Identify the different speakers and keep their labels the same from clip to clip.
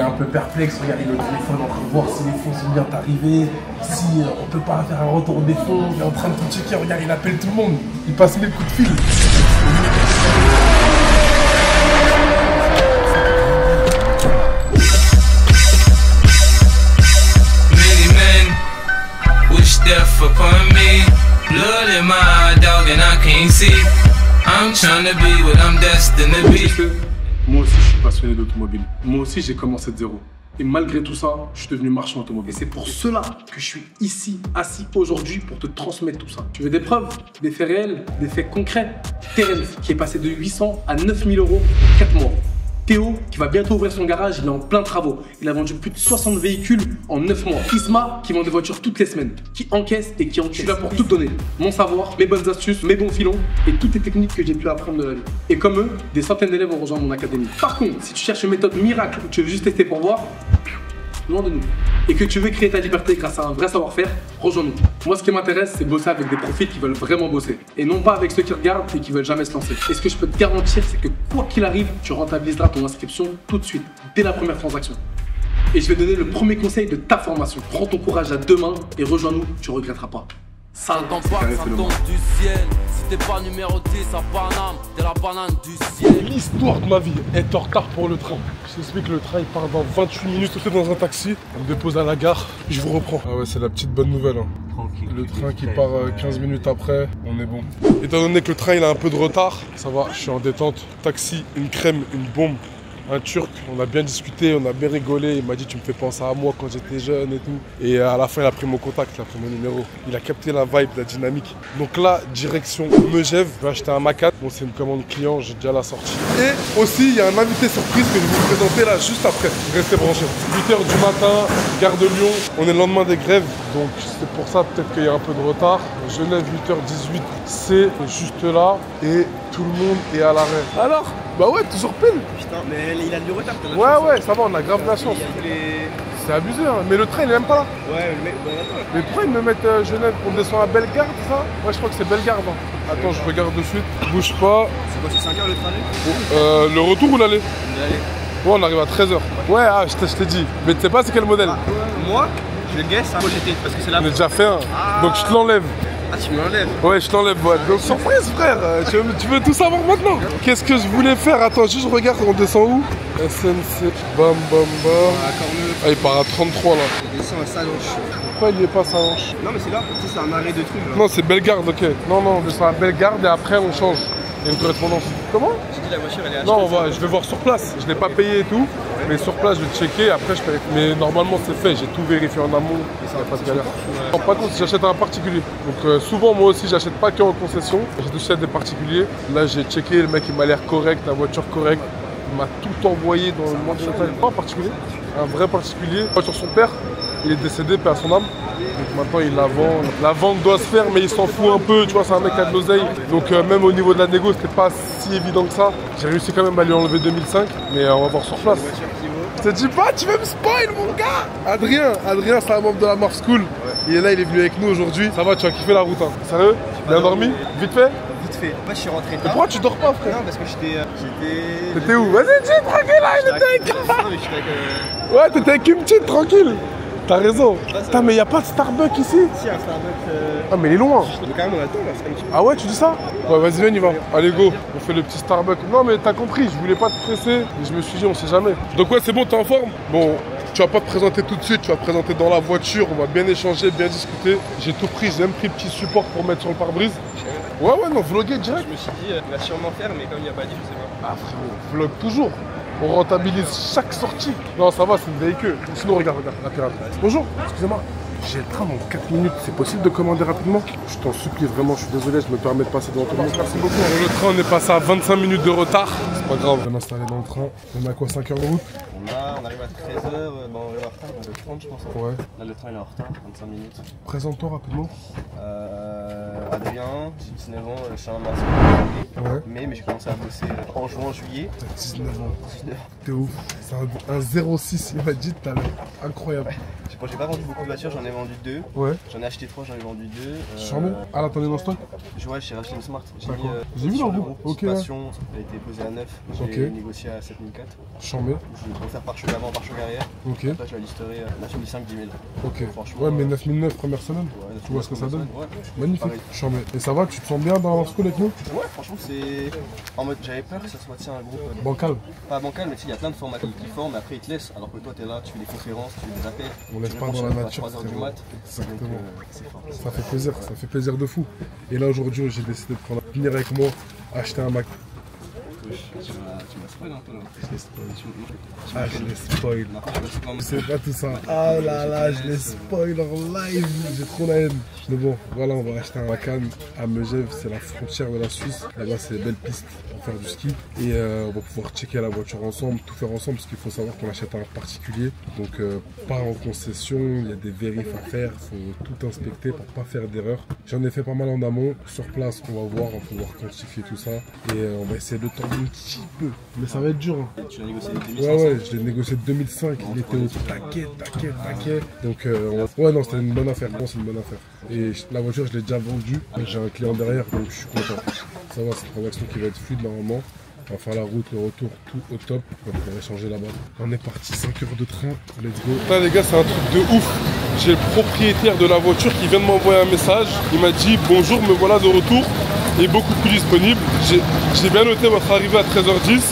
Speaker 1: est un peu perplexe, regardez le téléphone en train de voir si les fonds sont bien arrivés, si on peut pas faire un retour des fonds, il est en train de tout checker, regarde, il appelle tout le monde, il passe 1000 coups de fil.
Speaker 2: Death upon me, blood in my eye, dog, and I can't see. I'm trying to be what I'm destined to be.
Speaker 1: Moi aussi, je suis passionné d'automobile. Moi aussi, j'ai commencé de zéro. Et malgré tout ça, je suis devenu marchand automobile. Et c'est pour cela que je suis ici, assis aujourd'hui, pour te transmettre tout ça. Tu veux des preuves, des faits réels, des faits concrets. Terence, qui est passé de 800 à 9000 euros en 4 mois. Théo, qui va bientôt ouvrir son garage, il est en plein travaux. Il a vendu plus de 60 véhicules en 9 mois. Isma, qui vend des voitures toutes les semaines, qui encaisse et qui encaisse. Je suis là pour tout donner. Mon savoir, mes bonnes astuces, mes bons filons et toutes les techniques que j'ai pu apprendre de la vie. Et comme eux, des centaines d'élèves vont rejoindre mon académie. Par contre, si tu cherches une méthode miracle ou tu veux juste tester pour voir, loin de nous. Et que tu veux créer ta liberté grâce à un vrai savoir-faire, rejoins-nous. Moi, ce qui m'intéresse, c'est bosser avec des profils qui veulent vraiment bosser. Et non pas avec ceux qui regardent et qui veulent jamais se lancer. Et ce que je peux te garantir, c'est que quoi qu'il arrive, tu rentabiliseras ton inscription tout de suite, dès la première transaction. Et je vais donner le premier conseil de ta formation. Prends ton courage à deux mains et rejoins-nous, tu ne regretteras pas.
Speaker 3: Ça tombe pas, ça tombe du ciel. Si t'es pas numéroté, ça Paname, t'es la banane du ciel.
Speaker 1: L'histoire de ma vie est en retard pour le train. Je t'explique, le train il part dans 28 minutes. Je suis dans un taxi, on me dépose à la gare, je vous reprends. Ah ouais, c'est la petite bonne nouvelle. Hein. Tranquille. Le train qui part 15 minutes après, on est bon. Étant donné que le train il a un peu de retard, ça va, je suis en détente. Taxi, une crème, une bombe. Un Turc, on a bien discuté, on a bien rigolé, il m'a dit tu me fais penser à moi quand j'étais jeune et tout. Et à la fin il a pris mon contact, il a pris mon numéro. Il a capté la vibe, la dynamique. Donc là, direction Megève, je vais acheter un Macan. Bon, c'est une commande client, j'ai déjà la sortie. Et aussi, il y a un invité surprise que je vais vous présenter là juste après. Restez branchés. 8h du matin, gare de Lyon, on est le lendemain des grèves. Donc c'est pour ça peut-être qu'il y a un peu de retard. Genève 8h18, c'est juste là. Et tout le monde est à l'arrêt. Alors? Bah ouais, toujours pile.
Speaker 4: Putain, mais il a du retard.
Speaker 1: Ouais, ça va, on a grave de la chance. C'est abusé, hein. Mais le train il est même pas là.
Speaker 4: Ouais, mais bon, attends.
Speaker 1: Mais pourquoi ils me mettent Genève? On descend à Bellegarde, ça? Ouais, je crois que c'est Bellegarde. Hein. Attends, je regarde de suite. Bouge pas.
Speaker 4: C'est quoi, c'est 5h le trajet?
Speaker 1: Le retour ou l'aller?
Speaker 4: L'aller.
Speaker 1: Ouais, on arrive à 13h. Ouais, ah, je t'ai dit. Mais tu sais pas c'est quel modèle?
Speaker 4: Moi, je guesse, hein. Moi j'étais, parce que c'est là.
Speaker 1: On a déjà fait un. Donc je te l'enlève.
Speaker 4: Ah, tu me l'enlèves?
Speaker 1: Ouais, je t'enlève. Ouais. Donc surprise, frère. Tu veux tout savoir maintenant? Qu'est-ce que je voulais faire? Attends, juste regarde, on descend où? SNC. Bam, bam, bam. Ah, il part à 33 là.
Speaker 4: Il descend à Salanches.
Speaker 1: Pourquoi il n'y est pas Salanches?
Speaker 4: Non, mais c'est là, c'est un arrêt de trucs. Là.
Speaker 1: Non, c'est Bellegarde, ok. Non, on descend à Bellegarde et après on change. Il y a une correspondance. Comment?
Speaker 4: J'ai dit la voiture elle est achetée.
Speaker 1: Non, je vais voir sur place. Je l'ai pas payé et tout. Mais sur place, je vais checker. Après, je paye. Mais normalement, c'est fait. J'ai tout vérifié en amont. Il n'y a pas de galère. Ouais. Par contre, si j'achète un particulier. Donc, souvent, moi aussi, j'achète pas qu'en concession. J'ai aussi à des particuliers. Là, j'ai checké. Le mec, il m'a l'air correct. La voiture correcte. Il m'a tout envoyé dans le monde de détail. Pas un particulier. Un vrai particulier. Sur son père. Il est décédé, paix à son âme. Donc maintenant il la vend. La vente doit se faire mais il s'en fout un peu, tu vois, c'est un mec qui a de l'oseille. Donc même au niveau de la négo, c'était pas si évident que ça. J'ai réussi quand même à lui enlever 2005, mais on va voir sur place. Je te dis pas, tu veux me spoil mon gars? Adrien, c'est un membre de la Marf School. Ouais. Il est là, il est venu avec nous aujourd'hui. Ça va, tu vas kiffer la route. Hein. Sérieux? Bien dormi? Vite fait?
Speaker 4: Vite fait. Moi je suis rentré tard.
Speaker 1: Mais pourquoi tu dors pas, frère?
Speaker 4: Non, parce que j'étais.
Speaker 1: T'étais où? Vas-y, tu es tranquille là, il était avec.
Speaker 4: Non, mais j'étais avec.
Speaker 1: Ouais, t'étais avec une petite, tranquille. T'as raison. Putain, mais y'a pas de Starbucks ici?
Speaker 4: Si, un Starbucks.
Speaker 1: Ah, mais il est loin.
Speaker 4: Mais quand même, on attend là, c'est comme tu veux.
Speaker 1: Ah ouais, tu dis ça? Ouais, vas-y, viens, on y va. Allez, go. On fait le petit Starbucks. Non, mais t'as compris, je voulais pas te presser. Mais je me suis dit, on sait jamais. Donc, ouais, c'est bon, t'es en forme? Bon, tu vas pas te présenter tout de suite, tu vas te présenter dans la voiture. On va bien échanger, bien discuter. J'ai tout pris, j'ai même pris le petit support pour mettre sur le pare-brise. Ouais, non, vlogger direct.
Speaker 4: Je me suis dit, il va sûrement faire, mais comme il n'y a pas dit, je sais pas.
Speaker 1: Ah, frérot, vlog toujours. On rentabilise chaque sortie. Non, ça va, c'est une véhicule. Sinon, regarde, la pirate. Bonjour, excusez-moi. J'ai le train dans 4 minutes. C'est possible de commander rapidement? Je t'en supplie, vraiment, je suis désolé, je me permets de passer devant tout le monde. Merci beaucoup. Le train, on est passé à 25 minutes de retard. C'est pas grave. On va m'installer dans le train. On a quoi, 5 heures de route?
Speaker 4: On arrive à 13h, bon, on est en retard, on est 30 je pense.
Speaker 1: Ouais.
Speaker 4: Là le train il est en retard, 25 minutes.
Speaker 1: Présente-toi rapidement.
Speaker 4: Adrien, j'ai 19 ans, je suis un master.
Speaker 1: Ouais.
Speaker 4: Mais j'ai commencé à bosser en juin, juillet.
Speaker 1: T'as 19 ans. 19. T'es ouf. C'est un 06, il m'a dit tout à l'heure. Incroyable.
Speaker 4: J'ai pas vendu beaucoup de voitures, j'en ai ai vendu 2.
Speaker 5: Ouais.
Speaker 4: J'en ai acheté 3, j'en ai vendu 2.
Speaker 5: Chambé. Ah là, t'en es dans le stock?
Speaker 4: Ouais, j'ai racheté une Smart. J'ai
Speaker 5: vu dans le
Speaker 4: groupe.
Speaker 5: groupe. Ok.
Speaker 4: Passion, elle a été posée à 9. J'ai négocié à 7004.
Speaker 5: Chambé.
Speaker 4: Je vais refaire pare-choc avant, pare-choc arrière.
Speaker 5: Ok.
Speaker 4: Après, je la listerai à 5-10 000.
Speaker 5: Ok.
Speaker 4: Franchement.
Speaker 5: Ouais, mais 9009 première semaine.
Speaker 4: Ouais,
Speaker 5: Tu vois ce que ça donne?
Speaker 4: Ouais.
Speaker 5: Magnifique.
Speaker 4: Pareil.
Speaker 5: Chambé. Et ça va, tu te sens bien dans la school avec nous?
Speaker 4: Ouais, franchement, c'est. En mode, j'avais peur que ça soit un groupe.
Speaker 5: Bancal.
Speaker 4: Pas bancal, mais tu sais, il y a plein de formateurs qui forment, mais après ils te laissent. Alors que toi, t'es là, tu fais des conférences, tu fais des appels.
Speaker 5: On laisse pas dans la nature.
Speaker 4: 3h du mat.
Speaker 5: Exactement.
Speaker 4: C'est fort.
Speaker 5: Ça fait plaisir, ça fait plaisir de fou. Et là aujourd'hui j'ai décidé de venir avec moi acheter un Mac.
Speaker 4: Tu m'as spoil un peu là.
Speaker 5: Ah je l'ai spoil. C'est pas tout ça. Ah là là, je l'ai spoil en live. J'ai trop la haine. Mais bon, voilà, on va acheter un Macan à Megève, c'est la frontière de la Suisse. Là-bas c'est belle piste pour faire du ski. Et on va pouvoir checker la voiture ensemble, tout faire ensemble, parce qu'il faut savoir qu'on achète un particulier. Donc pas en concession, il y a des vérifs à faire, il faut tout inspecter pour pas faire d'erreur. J'en ai fait pas mal en amont. Sur place, on va voir, on va pouvoir quantifier tout ça. Et on va essayer de tendre un petit peu. Mais ça va être dur. Hein.
Speaker 4: Tu l'as négocié de 2005?
Speaker 5: Ouais, je l'ai négocié de 2005. Il était au taquet. Donc, ouais, non, c'était une bonne affaire. Bon, c'est une bonne affaire. Et la voiture, je l'ai déjà vendue. J'ai un client derrière, donc je suis content. Ça va, c'est une transaction qui va être fluide normalement. On va faire la route, le retour, tout au top. On va échanger là-bas. On est parti, 5 heures de train. Let's go. Là, les gars, c'est un truc de ouf. J'ai le propriétaire de la voiture qui vient de m'envoyer un message. Il m'a dit bonjour, me voilà de retour et beaucoup plus disponible. J'ai bien noté votre arrivée à 13h10.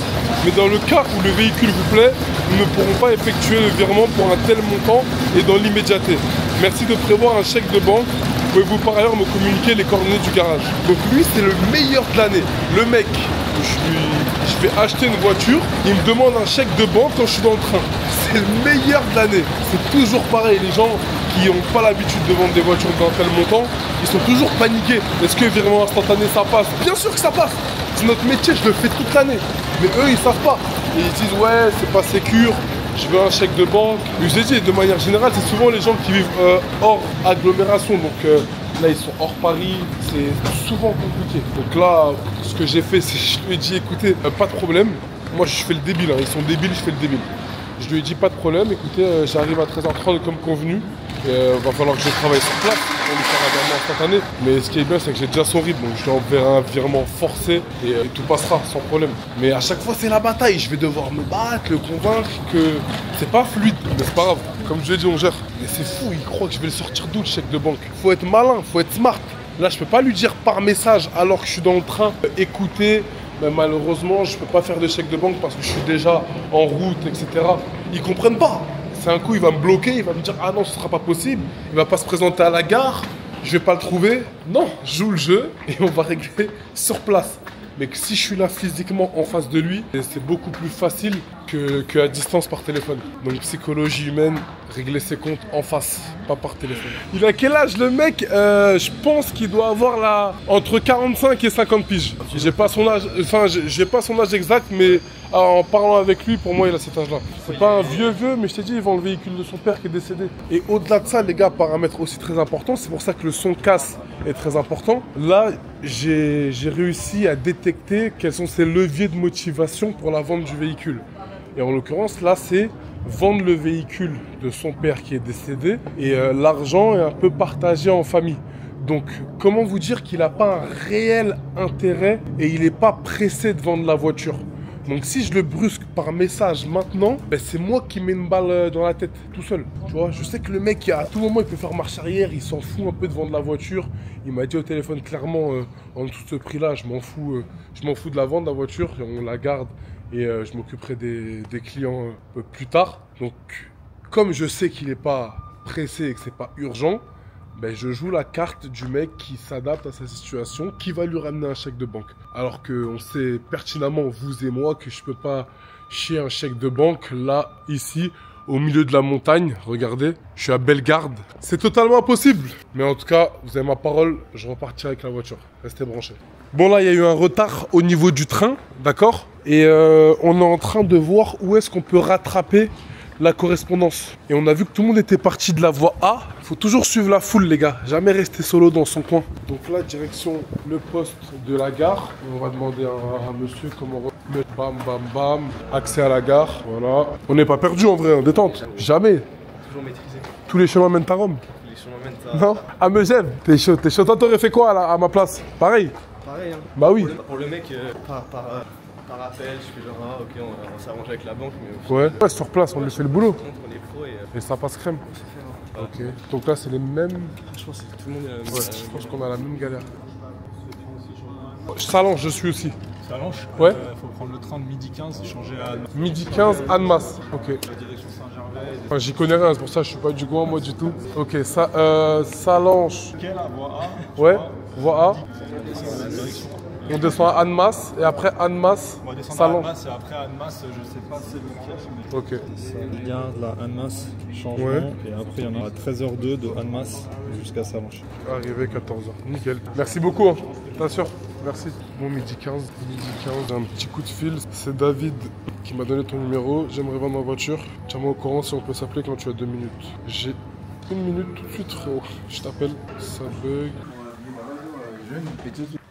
Speaker 5: Mais dans le cas où le véhicule vous plaît, nous ne pourrons pas effectuer le virement pour un tel montant et dans l'immédiateté. Merci de prévoir un chèque de banque. Pouvez-vous par ailleurs me communiquer les coordonnées du garage? Donc lui, c'est le meilleur de l'année. Le mec, je vais acheter une voiture, il me demande un chèque de banque quand je suis dans le train. C'est le meilleur de l'année. C'est toujours pareil, les gens qui n'ont pas l'habitude de vendre des voitures d'un tel montant, ils sont toujours paniqués. Est-ce que virement instantané ça passe? Bien sûr que ça passe. C'est notre métier, je le fais toute l'année. Mais eux, ils savent pas. Et ils disent ouais, c'est pas sécure, je veux un chèque de banque. Je vous ai dit, de manière générale, c'est souvent les gens qui vivent hors agglomération. Donc là, ils sont hors Paris, c'est souvent compliqué. Donc là, ce que j'ai fait, c'est que je lui ai dit écoutez, pas de problème. Moi, je fais le débile, hein. Ils sont débiles, je fais le débile. Je lui ai dit pas de problème, écoutez, j'arrive à 13h30 comme convenu. Va falloir que je travaille sur place pour lui faire un virement instantané. Mais ce qui est bien, c'est que j'ai déjà son rythme, donc je lui enverrai un virement forcé et tout passera sans problème. Mais à chaque fois, c'est la bataille. Je vais devoir me battre, le convaincre que c'est pas fluide. Mais c'est pas grave. Comme je l'ai dit, on gère. Mais c'est fou, il croit que je vais le sortir d'où le chèque de banque? Faut être malin, faut être smart. Là, je peux pas lui dire par message alors que je suis dans le train, écoutez. Mais malheureusement, je peux pas faire de chèque de banque parce que je suis déjà en route, etc. Ils comprennent pas. C'est un coup, il va me bloquer, il va me dire ah non, ce sera pas possible. Il va pas se présenter à la gare, je vais pas le trouver. Non, je joue le jeu et on va régler sur place. Mais que si je suis là physiquement en face de lui, c'est beaucoup plus facile qu'à distance par téléphone. Donc psychologie humaine, régler ses comptes en face, pas par téléphone. Il a quel âge le mec? Je pense qu'il doit avoir là entre 45 et 50 piges. J'ai pas son âge, enfin j'ai pas son âge exact, mais en parlant avec lui, pour moi il a cet âge-là. C'est pas un vieux, mais je t'ai dit, il vend le véhicule de son père qui est décédé. Et au-delà de ça, les gars, paramètre aussi très important, c'est pour ça que le son casse est très important. Là, j'ai réussi à détecter quels sont ses leviers de motivation pour la vente du véhicule. Et en l'occurrence, là, c'est vendre le véhicule de son père qui est décédé et l'argent est un peu partagé en famille. Donc, comment vous dire qu'il n'a pas un réel intérêt et il n'est pas pressé de vendre la voiture? Donc si je le brusque par message maintenant, ben c'est moi qui mets une balle dans la tête tout seul. Tu vois, je sais que le mec, à tout moment, il peut faire marche arrière, il s'en fout un peu de vendre la voiture. Il m'a dit au téléphone clairement, en dessous de ce prix-là, je m'en fous de la vente, la voiture, on la garde et je m'occuperai des clients un peu plus tard. Donc, comme je sais qu'il n'est pas pressé et que c'est pas urgent, ben je joue la carte du mec qui s'adapte à sa situation, qui va lui ramener un chèque de banque. Alors qu'on sait pertinemment, vous et moi, que je peux pas chier un chèque de banque là, ici, au milieu de la montagne. Regardez, je suis à Bellegarde. C'est totalement impossible. Mais en tout cas, vous avez ma parole, je repartirai avec la voiture. Restez branchés. Bon là, il y a eu un retard au niveau du train, d'accord? Et on est en train de voir où est-ce qu'on peut rattraper la correspondance. Et on a vu que tout le monde était parti de la voie A. Il faut toujours suivre la foule, les gars. Jamais rester solo dans son coin. Donc là, direction le poste de la gare. On va demander à monsieur comment remettre. Bam, bam, bam. Accès à la gare. Voilà. On n'est pas perdu en vrai, en détente. Jamais.
Speaker 4: Toujours maîtrisé.
Speaker 5: Tous les chemins mènent à Rome.
Speaker 4: Les
Speaker 5: Non. À Megève. T'es chaud, t'es chaud. Toi, t'aurais fait quoi là, à ma place? Pareil.
Speaker 4: Pareil, hein.
Speaker 5: Bah oui.
Speaker 4: Pour le mec, par appel, je fais genre, ah ok, on va s'arranger avec la banque, mais
Speaker 5: Ouais, sur place, on lui fait le boulot.
Speaker 4: on est pro et
Speaker 5: Et ça passe crème.
Speaker 4: on sait faire.
Speaker 5: Ok. Donc là, c'est les mêmes.
Speaker 4: Franchement, c'est tout le monde.
Speaker 5: Ouais, je pense qu'on a la même galère. Salange, je suis aussi.
Speaker 6: Salange.
Speaker 5: Ouais.
Speaker 6: Faut prendre le train de midi 15 et changer à
Speaker 5: Midi 15, Annemasse. Ok.
Speaker 6: la direction Saint-Gervais.
Speaker 5: Enfin, j'y connais rien, c'est pour ça que je suis pas du coin, moi, du tout. Ok, Salange.
Speaker 6: Ok, là, voie A.
Speaker 5: Ouais, voie A.
Speaker 6: C'est la direction.
Speaker 5: On descend à Annemasse et après Annemasse,
Speaker 6: On va descendre à
Speaker 5: Salange.
Speaker 6: Annemasse et après Annemasse, je sais pas c'est lequel. Mais...
Speaker 5: Ok.
Speaker 6: Ça vient de la Annemasse, changement.
Speaker 5: Ouais.
Speaker 6: Et après, il y en a à 13h02 de Annemasse jusqu'à Salange.
Speaker 5: Arrivé 14h. Nickel. Merci beaucoup, hein. T'assures. Merci. Bon, midi 15, un petit coup de fil. C'est David qui m'a donné ton numéro. J'aimerais vendre ma voiture. Tiens-moi au courant si on peut s'appeler quand tu as 2 minutes. J'ai 1 minute tout de suite, frérot. Je t'appelle. Ça bug.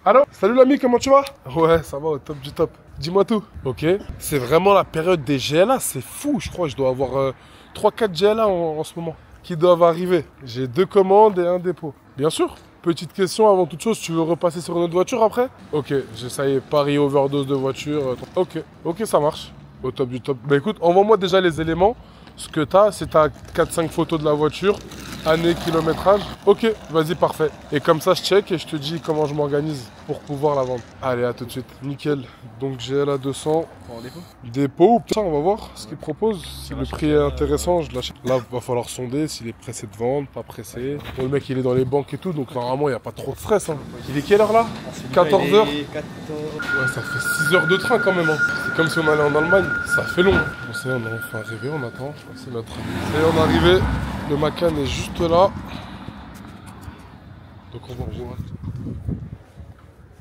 Speaker 5: Allô? Salut l'ami, comment tu vas? Ouais, ça va, au top du top. Dis-moi tout. Ok. C'est vraiment la période des GLA, c'est fou. Je crois que je dois avoir 3-4 GLA en ce moment qui doivent arriver. J'ai 2 commandes et un dépôt. Bien sûr. Petite question avant toute chose, tu veux repasser sur une autre voiture après? Ok, ça y est, Paris overdose de voiture. Ok, ça marche. Au top du top. Bah écoute, envoie-moi déjà les éléments. Ce que t'as, c'est t'as 4-5 photos de la voiture, année, kilométrage. Ok, vas-y, parfait. Et comme ça, je check et je te dis comment je m'organise pour pouvoir la vendre. Allez, à tout de suite. Nickel. Donc GLA 200.
Speaker 4: En dépôt.
Speaker 5: Dépôt. Putain, on va voir ce qu'il propose. Si le prix est intéressant, je l'achète. Là, va falloir sonder s'il est pressé de vendre, pas pressé. Bon, le mec, il est dans les banques et tout, donc normalement, il n'y a pas trop de stress. Hein. Il est quelle heure là? 14h.
Speaker 4: 14.
Speaker 5: Ouais, ça fait 6 heures de train quand même. Hein. C'est comme si on allait en Allemagne. Ça fait long. On sait, on est enfin arrivé, on attend. C'est notre. Et on est arrivé. Le Macan est juste là. Donc on va rejoindre.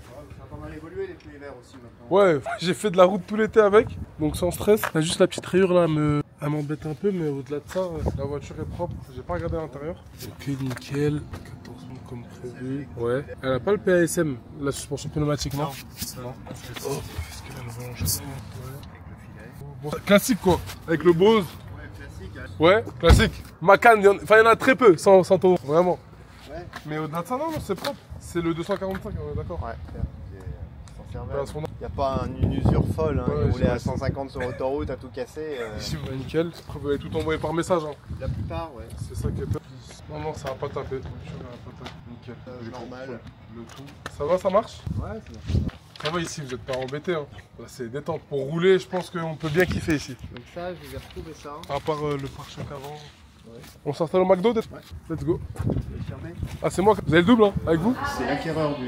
Speaker 4: Ça a pas mal évolué les pneus verts aussi maintenant.
Speaker 5: Ouais, j'ai fait de la route tout l'été avec, donc sans stress. T'as juste la petite rayure là, elle m'embête un peu, mais au-delà de ça, la voiture est propre. J'ai pas regardé à l'intérieur. Ok, nickel. 14 mois comme prévu. Ouais. Elle a pas le PASM, la suspension pneumatique, non? Non. Oh, est-ce qu'elle a le volant chauffant? Ouais. Bon, classique quoi, avec le Bose. Ouais, classique. Macan, il y en a très peu, sans ton vraiment.
Speaker 4: Ouais.
Speaker 5: Mais au-delà de ça, non, c'est propre. C'est le 245, on est d'accord.
Speaker 4: Ouais.
Speaker 5: Il
Speaker 4: n'y a pas une usure folle, hein.
Speaker 5: Ouais,
Speaker 4: Il roulait à
Speaker 5: j'imagine.
Speaker 4: 150 sur l'autoroute, à tout casser.
Speaker 5: Nickel. Vous avez tout envoyé par message. Hein.
Speaker 4: La plupart, ouais.
Speaker 5: C'est ça qui est top. Non, ça va pas taper. Nickel. J'ai
Speaker 4: Normal.
Speaker 5: compris le tout. Ça va, ça marche?
Speaker 4: Ouais, c'est bon.
Speaker 5: Ça va ici, vous n'êtes pas embêtés. Hein. Là, c'est détente. Pour rouler, je pense qu'on peut bien kiffer ici.
Speaker 4: Donc ça, je vais retrouver ça.
Speaker 5: À part le pare-choc avant.
Speaker 4: Ouais.
Speaker 5: On s'installe au McDo? Ouais. Let's go.
Speaker 4: Je vais fermer.
Speaker 5: Ah, c'est moi. Vous avez le double, hein, avec vous?
Speaker 4: C'est l'acquéreur du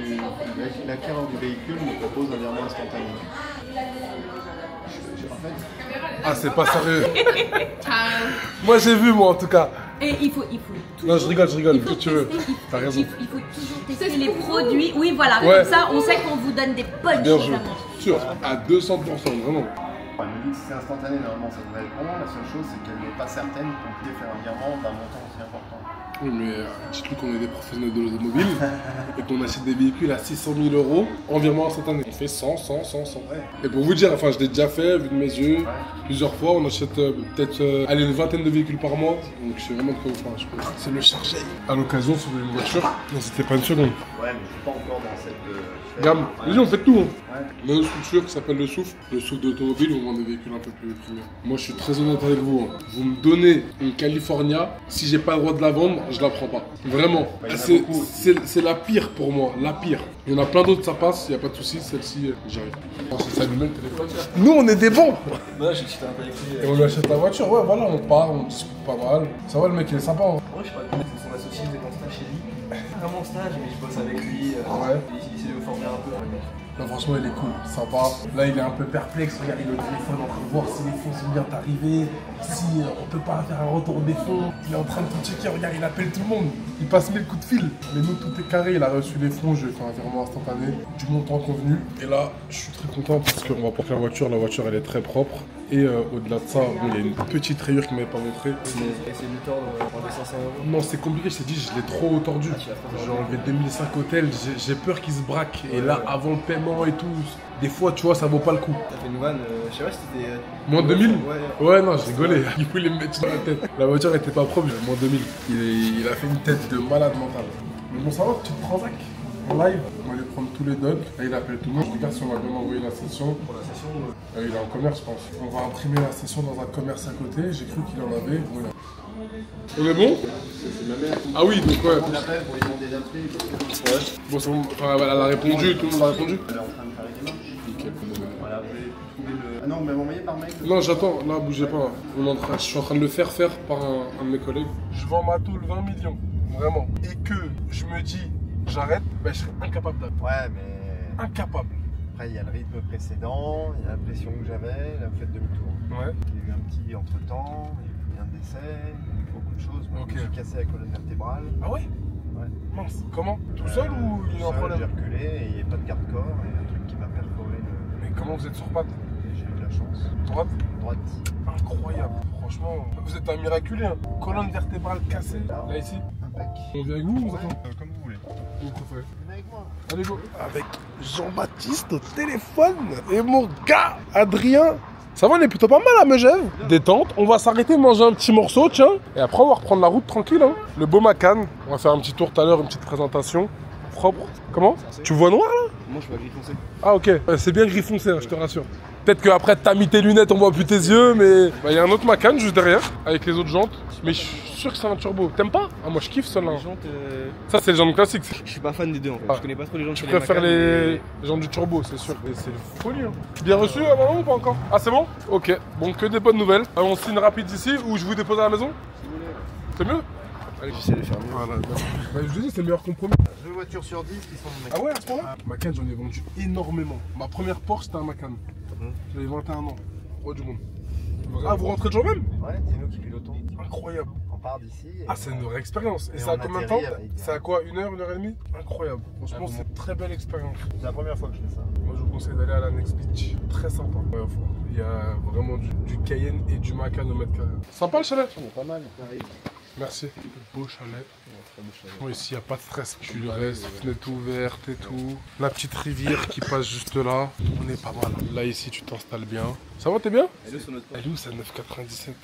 Speaker 4: véhicule me propose un virement instantané. En fait,
Speaker 5: Ah, c'est pas sérieux. Moi, j'ai vu, moi, en tout cas.
Speaker 7: Et il faut
Speaker 5: Non, je rigole.
Speaker 7: il faut
Speaker 5: Si tu veux.
Speaker 7: tester,
Speaker 5: T'as raison.
Speaker 7: il faut toujours tester les produits. Oui, voilà.
Speaker 5: Ouais.
Speaker 7: Comme ça, on sait qu'on vous donne des bonnes
Speaker 5: Bien
Speaker 7: choses
Speaker 5: joué.
Speaker 7: à manger.
Speaker 5: Sûr. À 200%, vraiment.
Speaker 4: elle me dit que si c'est instantané, normalement ça devrait être bon. La seule chose, c'est qu'elle n'est pas certaine qu'on puisse faire un virement d'un montant aussi important.
Speaker 5: Oui, mais dites-lui qu'on est des professionnels de l'automobile et qu'on achète des véhicules à 600 000 € en virement instantané. On fait 100.
Speaker 4: Ouais.
Speaker 5: Et pour vous dire, enfin, je l'ai déjà fait, vu de mes yeux, plusieurs fois. On achète peut-être allez, une vingtaine de véhicules par mois. Donc je sais vraiment de quoi vous parlez. C'est le charger. À l'occasion, si vous voulez une voiture, n'hésitez pas une seconde.
Speaker 4: Ouais, mais je suis pas encore dans cette
Speaker 5: Gamme. Vas-y, on fait tout. Hein.
Speaker 4: Ouais.
Speaker 5: On a une structure qui s'appelle le souffle. Le souffle d'automobile, on vend des véhicules un peu plus premium. Moi, je suis très honnête avec vous. Hein. Vous me donnez une California, si j'ai pas le droit de la vendre, je la prends pas. Vraiment.
Speaker 4: il y en a
Speaker 5: C'est-
Speaker 4: beaucoup.
Speaker 5: C'est la pire pour moi, la pire. Il y en a plein d'autres, ça passe, il n'y a pas de souci. Celle-ci, j'arrive. Oh, c'est allumé le téléphone. Nous, on est des bons.
Speaker 4: Moi, j'ai discuté un peu avec lui.
Speaker 5: Et on lui achète la voiture, ouais, voilà, on parle, on discute pas mal. Ça va, le mec, il est sympa. Hein.
Speaker 4: Moi, je sais pas comment c'est son associé, il est en stage chez lui. Vraiment en stage, mais je bosse avec lui.
Speaker 5: Ouais.
Speaker 4: Il essaie de me former un peu.
Speaker 5: Non, franchement, il est cool, sympa. Là, il est un peu perplexe. Regarde, il est au téléphone en train de voir si les fonds sont bien arrivés, si on peut pas faire un retour des fonds. Il est en train de tout checker. Regarde, il appelle tout le monde. Il passe 1000 coups de fil. Mais nous, tout est carré. Il a reçu les fonds. Je vais faire un virement instantané du montant convenu. Et là, je suis très content parce qu'on va porter la voiture. La voiture, elle est très propre. Et au-delà de ça, bon, il y a une petite rayure qui m'avait pas montré.
Speaker 8: Essayer de le tordre pour des 500 €.
Speaker 5: Non, c'est compliqué, je t'ai dit, je l'ai trop tordu. J'ai enlevé 2005 hôtels, j'ai peur qu'il se braque. Et là, avant le paiement et tout, des fois, tu vois, ça vaut pas le coup.
Speaker 8: T'as fait une vanne, je sais pas si c'était.
Speaker 5: Moins de 2000
Speaker 8: Ouais.
Speaker 5: Ouais, non, j'ai rigolé. Il voulait me mettre dans la tête. La voiture était pas propre, moins 2000. Il a fait une tête de malade mental. Mais bon, ça va, petite transac. En live, on va aller prendre tous les docs. Là, il appelle tout le monde. Je regarde si on va bien envoyer la session.
Speaker 8: Pour la session,
Speaker 5: Il est en commerce, je pense. On va imprimer la session dans un commerce à côté. J'ai cru qu'il en avait. Voilà. On est bon?
Speaker 4: C'est ma mère.
Speaker 5: Ah oui, donc ouais.
Speaker 4: On l'appelle pour lui demander d'appeler.
Speaker 5: Ouais. Bon, c'est bon. Enfin, elle a répondu, tout le monde a répondu.
Speaker 4: Elle est en train de faire les démarches.
Speaker 5: Nickel.
Speaker 4: Voilà, vous allez trouver le. Ah non, vous m'avez envoyé par mail.
Speaker 5: Non, j'attends, là, bougez pas. Je suis en train de le faire par un de mes collègues. Je vends ma tôle 20 millions, vraiment. Et que je me dis, j'arrête, ben, je serais incapable d'arrêter.
Speaker 4: Ouais, mais.
Speaker 5: Incapable.
Speaker 4: Après, il y a le rythme précédent, il y a la pression que j'avais, là, vous faites demi-tour.
Speaker 5: Ouais.
Speaker 4: Il y a eu un petit entre-temps, il y a eu un décès, il y a eu beaucoup de choses. Moi,
Speaker 5: Ok.
Speaker 4: je me suis cassé la colonne vertébrale.
Speaker 5: Ah ouais?
Speaker 4: Ouais.
Speaker 5: Mince. Comment? Tout seul ou il y a un
Speaker 4: Seul,
Speaker 5: problème?
Speaker 4: j'ai reculé et il n'y a pas de garde-corps et un truc qui m'a perforé le.
Speaker 5: Mais comment vous êtes sur pattes?
Speaker 4: Et j'ai eu de la chance.
Speaker 5: Droite?
Speaker 4: Droite.
Speaker 5: Incroyable. Franchement, vous êtes un miraculé. Hein. Colonne vertébrale cassée. Là, ici.
Speaker 4: Impec.
Speaker 5: On vient avec vous ou on attend?
Speaker 4: Comme vous voulez.
Speaker 5: Vous préférez?
Speaker 4: Venez avec moi.
Speaker 5: Allez, go. Avec Jean-Baptiste au téléphone et mon gars, Adrien. Ça va, on est plutôt pas mal à Megève. Détente. On va s'arrêter, manger un petit morceau, tiens. Et après, on va reprendre la route tranquille. Hein. Le beau Macan. On va faire un petit tour tout à l'heure, une petite présentation. Propre. Comment? Tu vois noir là?
Speaker 8: Moi, je vois gris foncé.
Speaker 5: Ah, ok. C'est bien gris foncé, hein, je te rassure. Peut-être qu'après, t'as mis tes lunettes, on voit plus tes yeux, mais. Il y a un autre Macan juste derrière, avec les autres jantes. Mais je suis sûr que c'est un turbo. T'aimes pas? Ah, moi je kiffe celle-là.
Speaker 8: Les jantes,
Speaker 5: Ça, c'est les jantes classiques.
Speaker 8: je suis pas fan des deux en fait.
Speaker 5: Ah.
Speaker 8: Je connais pas trop les jantes.
Speaker 5: Je
Speaker 8: sur
Speaker 5: préfère
Speaker 8: Macan,
Speaker 5: les jantes du turbo, c'est sûr. Et c'est une folie. Hein. Bien reçu avant ou pas encore? Ah, c'est bon? Ok. Bon, que des bonnes nouvelles. On signe rapide ici ou je vous dépose à la maison? C'est mieux? Allez,
Speaker 8: J'essaie de faire mieux.
Speaker 5: Voilà. Bah, je vous dis, c'est le meilleur compromis.
Speaker 4: 2 voitures sur 10 qui sont de
Speaker 5: Ah ouais, à ce moment-là? Macan, j'en ai vendu énormément. Ma première Porsche, c'était un Macan. J'avais 21 ans. Roi du monde. Ah, vous rentrez le jour même?
Speaker 4: Ouais, c'est nous qui pilotons.
Speaker 5: Incroyable.
Speaker 4: On part d'ici.
Speaker 5: Ah, c'est une vraie expérience. Et
Speaker 4: Et
Speaker 5: ça a
Speaker 4: on
Speaker 5: combien de temps?
Speaker 4: atterrit avec-
Speaker 5: C'est à quoi? 1 heure, 1 heure et demie? Incroyable. Franchement, c'est une très belle expérience.
Speaker 4: C'est la première fois que je fais ça.
Speaker 5: Moi, je vous conseille d'aller à l'Annex Beach. Très sympa. Ouais, il y a vraiment du Cayenne et du Macan au mètre carré. Sympa le chalet?
Speaker 4: On est pas mal.
Speaker 5: Merci. Beau chalet. Bon, ici, il n'y a pas de stress. Tu restes, fenêtre ouverte et tout. La petite rivière qui passe juste là. On est pas mal. Là, ici, tu t'installes bien. Ça va, t'es bien?
Speaker 8: Elle est sur notre
Speaker 5: Elle est où, c'est à 9,97.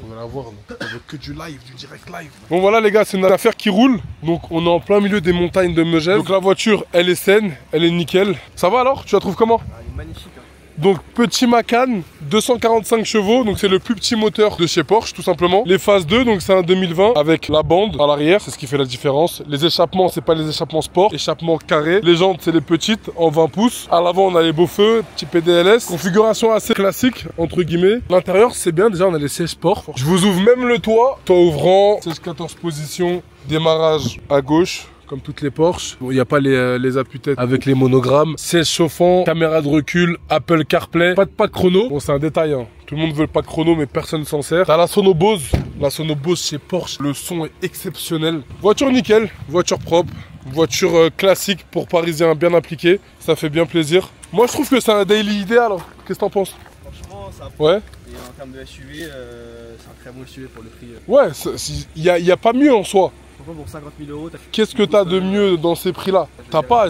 Speaker 5: On va la voir, donc. On veut que du live, du direct live. Bon, voilà, les gars, c'est une affaire qui roule. Donc, on est en plein milieu des montagnes de Megève. Donc, la voiture, elle est saine, elle est nickel. Ça va alors? Tu la trouves comment?
Speaker 8: Elle est magnifique. Hein.
Speaker 5: Donc petit Macan, 245 chevaux, donc c'est le plus petit moteur de chez Porsche tout simplement. Les phases 2, donc c'est un 2020 avec la bande à l'arrière, c'est ce qui fait la différence. Les échappements, c'est pas les échappements sport, échappements carrés. Les jantes, c'est les petites en 20 pouces. À l'avant, on a les beaux feux, petit PDLS. Configuration assez classique, entre guillemets. L'intérieur, c'est bien, déjà on a les sièges sport. Je vous ouvre même le toit ouvrant, 16-14 positions, démarrage à gauche. Comme toutes les Porsche, il n'y a pas les appuis-têtes avec les monogrammes. Siège chauffant, caméra de recul, Apple CarPlay, pas de pack chrono. Bon, c'est un détail, hein. Tout le monde veut le pack chrono, mais personne ne s'en sert. T'as la Sono Bose. La Sono Bose chez Porsche, le son est exceptionnel. Voiture nickel, voiture propre, voiture classique pour Parisiens bien appliqués. Ça fait bien plaisir. Moi, je trouve que c'est un daily idéal. Hein. Qu'est-ce que t'en penses?
Speaker 8: Franchement, ça.
Speaker 5: Ouais.
Speaker 8: Et en termes de SUV, c'est un très bon SUV pour le prix.
Speaker 5: Ouais, il y a pas mieux en soi.
Speaker 8: Franchement, pour 50 000 €, t'as fait.
Speaker 5: Qu'est-ce que t'as de mieux dans ces prix-là? T'as pas...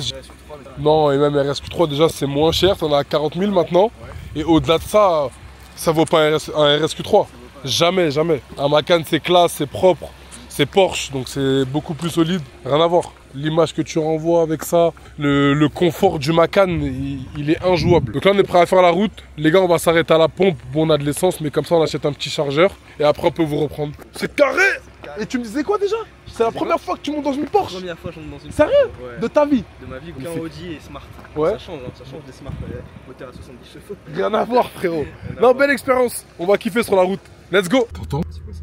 Speaker 5: Non, et même RSQ3 déjà c'est moins cher, t'en as à 40 000 maintenant. Et au-delà de ça, ça vaut pas un RSQ3. Jamais, jamais. Un Macan c'est classe, c'est propre, c'est Porsche, donc c'est beaucoup plus solide. Rien à voir. L'image que tu renvoies avec ça, le confort du Macan, il est injouable. Donc là on est prêt à faire la route. Les gars, on va s'arrêter à la pompe. Bon, on a de l'essence, mais comme ça on achète un petit chargeur. Et après on peut vous reprendre. C'est carré! Et tu me disais quoi déjà? C'est la première fois que tu montes dans une Porsche?
Speaker 8: Première fois que je monte dans une.
Speaker 5: Sérieux?
Speaker 8: Ouais.
Speaker 5: De ta vie?
Speaker 8: De ma vie, aucun Audi et Smart.
Speaker 5: Ouais.
Speaker 8: Ça change des Smart. Moteur à 70 chevaux.
Speaker 5: Rien à voir, frérot. Non, belle expérience. On va kiffer sur la route. Let's go. T'entends?
Speaker 8: C'est quoi ça?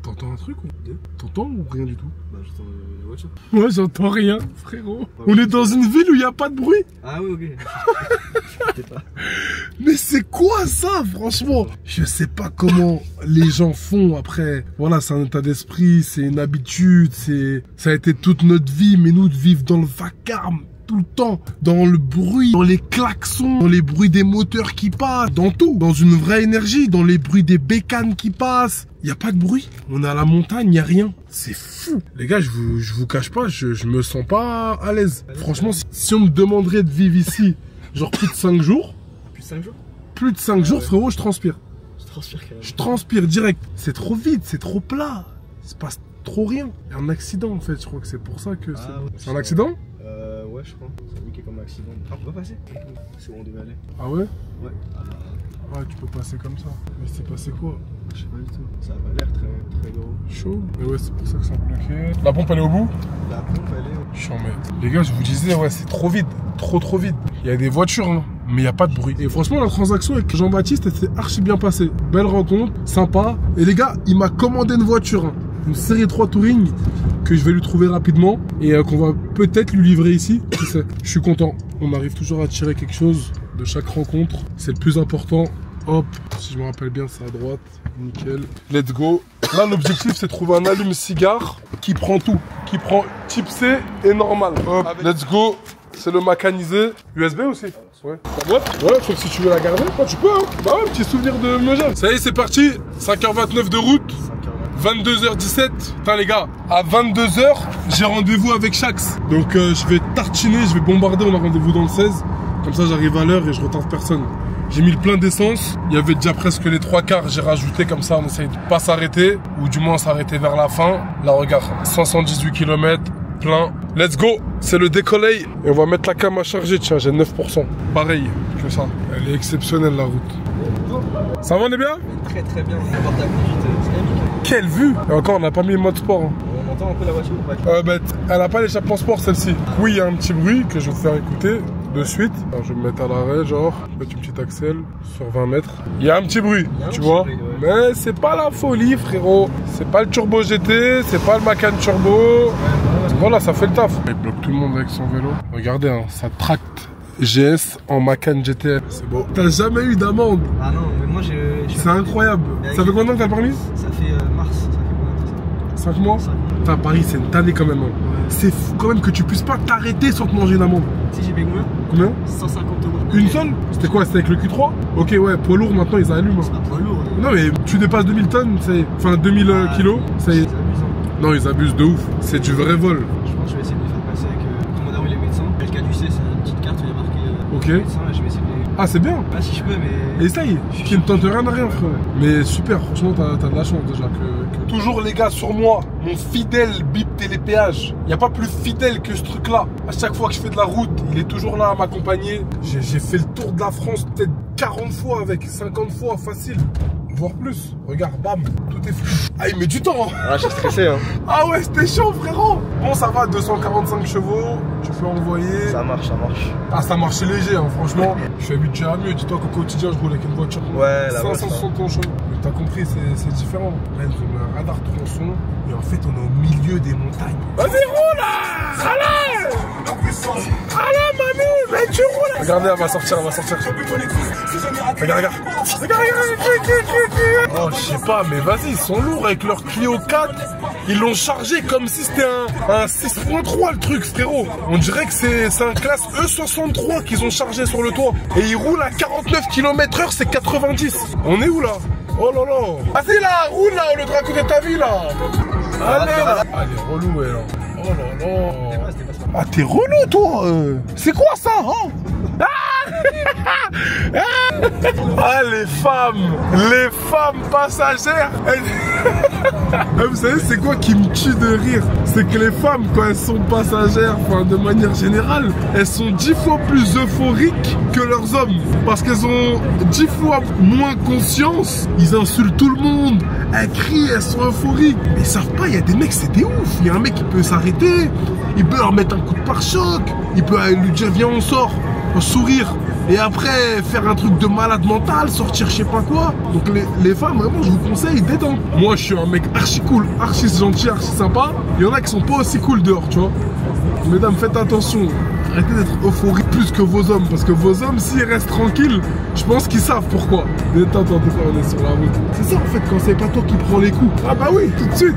Speaker 5: T'entends un truc ou t'entends ou rien du tout?
Speaker 8: Bah, j'entends la voiture.
Speaker 5: Ouais, j'entends rien, frérot. On est dans une ville où il n'y a pas de bruit.
Speaker 8: Ah oui, ok.
Speaker 5: Mais c'est quoi ça, franchement? Je sais pas comment les gens font après. Voilà, c'est un état d'esprit, c'est une habitude, ça a été toute notre vie, mais nous de vivre dans le vacarme tout le temps dans le bruit, dans les klaxons, dans les bruits des moteurs qui passent, dans tout, dans une vraie énergie, dans les bruits des bécanes qui passent. Il y a pas de bruit. On est à la montagne, il y a rien. C'est fou. Les gars, je vous cache pas, je me sens pas à l'aise. Franchement, si on me demanderait de vivre ici, genre plus de 5 jours.
Speaker 8: Plus de 5 jours?
Speaker 5: Plus de 5 jours, frérot, je transpire.
Speaker 8: Je
Speaker 5: transpire direct. C'est trop vide, c'est trop plat. Il se passe trop rien. Il y a un accident en fait, je crois que c'est pour ça que c'est...
Speaker 8: Ouais,
Speaker 5: c'est un accident?
Speaker 8: Ouais, je crois. C'est lui qui est comme accident. Ah, on peut pas passer? C'est où on devait aller.
Speaker 5: Ah ouais?
Speaker 8: Ouais.
Speaker 5: Ouais, tu peux passer comme ça. Mais c'est passé quoi?
Speaker 8: Je sais pas du tout. Ça a pas l'air très gros.
Speaker 5: Chaud. Mais ouais, c'est pour ça que c'est bloqué. La pompe elle est au bout?
Speaker 8: La pompe elle est au bout.
Speaker 5: Je suis en merde. Les gars, je vous disais, ouais, c'est trop vide. Trop vide. Il y a des voitures, hein, mais il n'y a pas de bruit. Et franchement, la transaction avec Jean-Baptiste, elle s'est archi bien passée. Belle rencontre, sympa. Et les gars, il m'a commandé une voiture, hein, une série 3 Touring, que je vais lui trouver rapidement et qu'on va peut-être lui livrer ici. Qui sait? Je suis content. On arrive toujours à tirer quelque chose de chaque rencontre. C'est le plus important. Hop, si je me rappelle bien, c'est à droite. Nickel. Let's go. Là, l'objectif, c'est de trouver un allume-cigare qui prend tout. Qui prend type C et normal. Hop, let's go. C'est le mécanisé. USB aussi. Ouais. Ouais, sauf si tu veux la garder. Ouais, tu peux, hein. Bah ouais, petit souvenir de Megève. Ça y est, c'est parti. 5h29 de route. 22h17. Putain, les gars, à 22h, j'ai rendez-vous avec Shax. Donc, je vais tartiner, je vais bombarder. On a rendez-vous dans le 16. Comme ça, j'arrive à l'heure et je retarde personne. J'ai mis le plein d'essence. Il y avait déjà presque les 3 quarts. J'ai rajouté comme ça, on essaye de pas s'arrêter. Ou du moins s'arrêter vers la fin. Là, regarde, 518 km, plein. Let's go. C'est le décollé. Et on va mettre la cam à charger. Tiens, j'ai 9%. Pareil que ça. Elle est exceptionnelle, la route. Ça va, on est bien?
Speaker 8: Très bien. On porte à conduite dynamique.
Speaker 5: Quelle vue! Et encore, on n'a pas mis le mode sport. Hein.
Speaker 8: On entend un peu la voiture ou pas?
Speaker 5: Elle n'a pas l'échappement sport, celle-ci. Oui, il y a un petit bruit que je vais vous faire écouter de suite. Alors, je vais me mettre à l'arrêt, genre, je vais mettre une petite axelle sur 20 mètres. Il y a un petit bruit, tu vois.
Speaker 8: Bruit, ouais.
Speaker 5: Mais c'est pas la folie, frérot. C'est pas le turbo GT, c'est pas le Macan turbo. Voilà, ça fait le taf. Il bloque tout le monde avec son vélo. Regardez, hein, ça tracte GS en Macan GTL. C'est beau. T'as jamais eu d'amende?
Speaker 8: Ah non, mais moi j'ai...
Speaker 5: C'est incroyable. Ça fait combien que t'as le permis?
Speaker 8: Ça fait mars. Ça fait combien?
Speaker 5: 5 mois? 5 mois. Putain, Paris, c'est une tannée quand même. Hein. Ouais. C'est fou quand même que tu puisses pas t'arrêter sans te manger une amende.
Speaker 8: Si j'ai payé
Speaker 5: combien?
Speaker 8: 150 €.
Speaker 5: Une seule? C'était quoi? C'était avec le Q3? Ok, ouais, poids lourd maintenant ils allument.
Speaker 8: C'est pas poids lourd.
Speaker 5: Non, mais tu dépasses 2000 tonnes, ça y est. Enfin, 2000 kilos, ça y est.
Speaker 8: Ils abusent. Hein.
Speaker 5: Non, ils abusent de ouf. C'est du vrai vol.
Speaker 8: Je pense que je vais essayer de les faire passer avec tout le monde, les médecins. Le caducé, c'est une petite carte où il y a marqué médecin. Là, je vais essayer de les...
Speaker 5: Ah, c'est bien.
Speaker 8: Ah, si je peux, mais.
Speaker 5: Essaye. Qui ne tente rien à rien, frère. Mais super, franchement, t'as de la chance déjà que... Toujours, les gars, sur moi, mon fidèle bip télépéage. Il n'y a pas plus fidèle que ce truc-là. À chaque fois que je fais de la route, il est toujours là à m'accompagner. J'ai fait le tour de la France peut-être 40 fois avec, 50 fois, facile. Voire plus. Regarde, bam, tout est fluide. Ah, il met du temps.
Speaker 8: Ah, j'ai stressé, hein.
Speaker 5: Ah ouais, c'était chaud, frérot. Bon, ça va, 245 chevaux. Tu peux envoyer.
Speaker 8: Ça marche.
Speaker 5: Ah, ça marche léger, hein, franchement. Je suis habitué à mieux. Dis-toi qu'au quotidien, je roule avec une voiture.
Speaker 8: Ouais, la
Speaker 5: 571 chevaux. Mais t'as compris, c'est différent. Là, ils ont un radar tronçon. Et en fait, on est au milieu des montagnes. Vas-y, roule là. Allez. Allez, mamie, mais tu roules. Regardez, elle va sortir. Regarde. Oh, je sais pas, mais vas-y, ils sont lourds avec leur Clio 4. Ils l'ont chargé comme si c'était un 6.3 le truc, frérot. On dirait que c'est un classe E63 qu'ils ont chargé sur le toit. Et ils roulent à 49 km/h, c'est 90. On est où là? Oh là là. Ah, c'est là, roule là, au lieu de raconter ta vie là. Allez là. Allez, relou, là. Oh là là. Ah, t'es relou, toi. C'est quoi ça, hein? Ah, les femmes passagères. Vous savez c'est quoi qui me tue de rire? C'est que les femmes, quand elles sont passagères, enfin de manière générale, elles sont 10 fois plus euphoriques que leurs hommes. Parce qu'elles ont 10 fois moins conscience. Ils insultent tout le monde, elles crient, elles sont euphoriques. Mais ils savent pas, il y a des mecs, c'est des ouf. Il y a un mec qui peut s'arrêter, il peut leur mettre un coup de pare-choc, il peut lui dire viens on sort, un sourire. Et après, faire un truc de malade mental, sortir je sais pas quoi. Donc les femmes, vraiment, je vous conseille, détente. Moi, je suis un mec archi cool, archi gentil, archi sympa. Il y en a qui sont pas aussi cool dehors, tu vois. Mesdames, faites attention. Arrêtez d'être euphorique plus que vos hommes. Parce que vos hommes, s'ils restent tranquilles, je pense qu'ils savent pourquoi. Détente, on est sur la route. C'est ça, en fait, quand c'est pas toi qui prends les coups. Ah bah oui, tout de suite.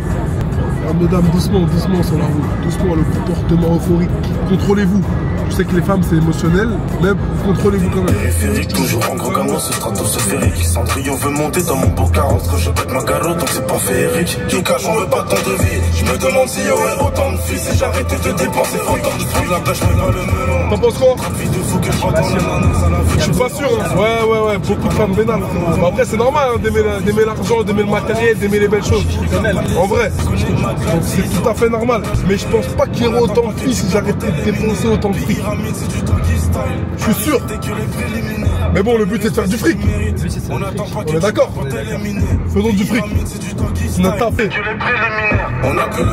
Speaker 5: Ah, mesdames, doucement, doucement sur la route. Doucement, le comportement euphorique. Contrôlez-vous. Je sais que les femmes c'est émotionnel, mais contrôlez-vous quand même.
Speaker 9: Périphérique, toujours en gros gamin, ce stratosphérique. Cendrillon veut monter dans mon beau 40 quand je pète ma garotte, donc c'est pas féerique. Qui cache, on veut pas tant de vie. Je me demande s'il y aurait autant de filles si j'arrêtais de dépenser autant de fruits. La pêche me va le melon.
Speaker 5: T'en penses quoi?
Speaker 9: Je
Speaker 5: suis pas sûr. Hein. Ouais, beaucoup de femmes vénales. Bah, après, c'est normal hein, d'aimer l'argent, d'aimer le matériel, d'aimer les belles choses. En vrai. Donc c'est tout à fait normal. Mais je pense pas qu'il y aurait autant de filles si j'arrêtais de dépenser autant de fric. Je suis sûr. Mais bon, le but c'est de faire du fric. On est d'accord. Faisons du fric. C'est notre taf.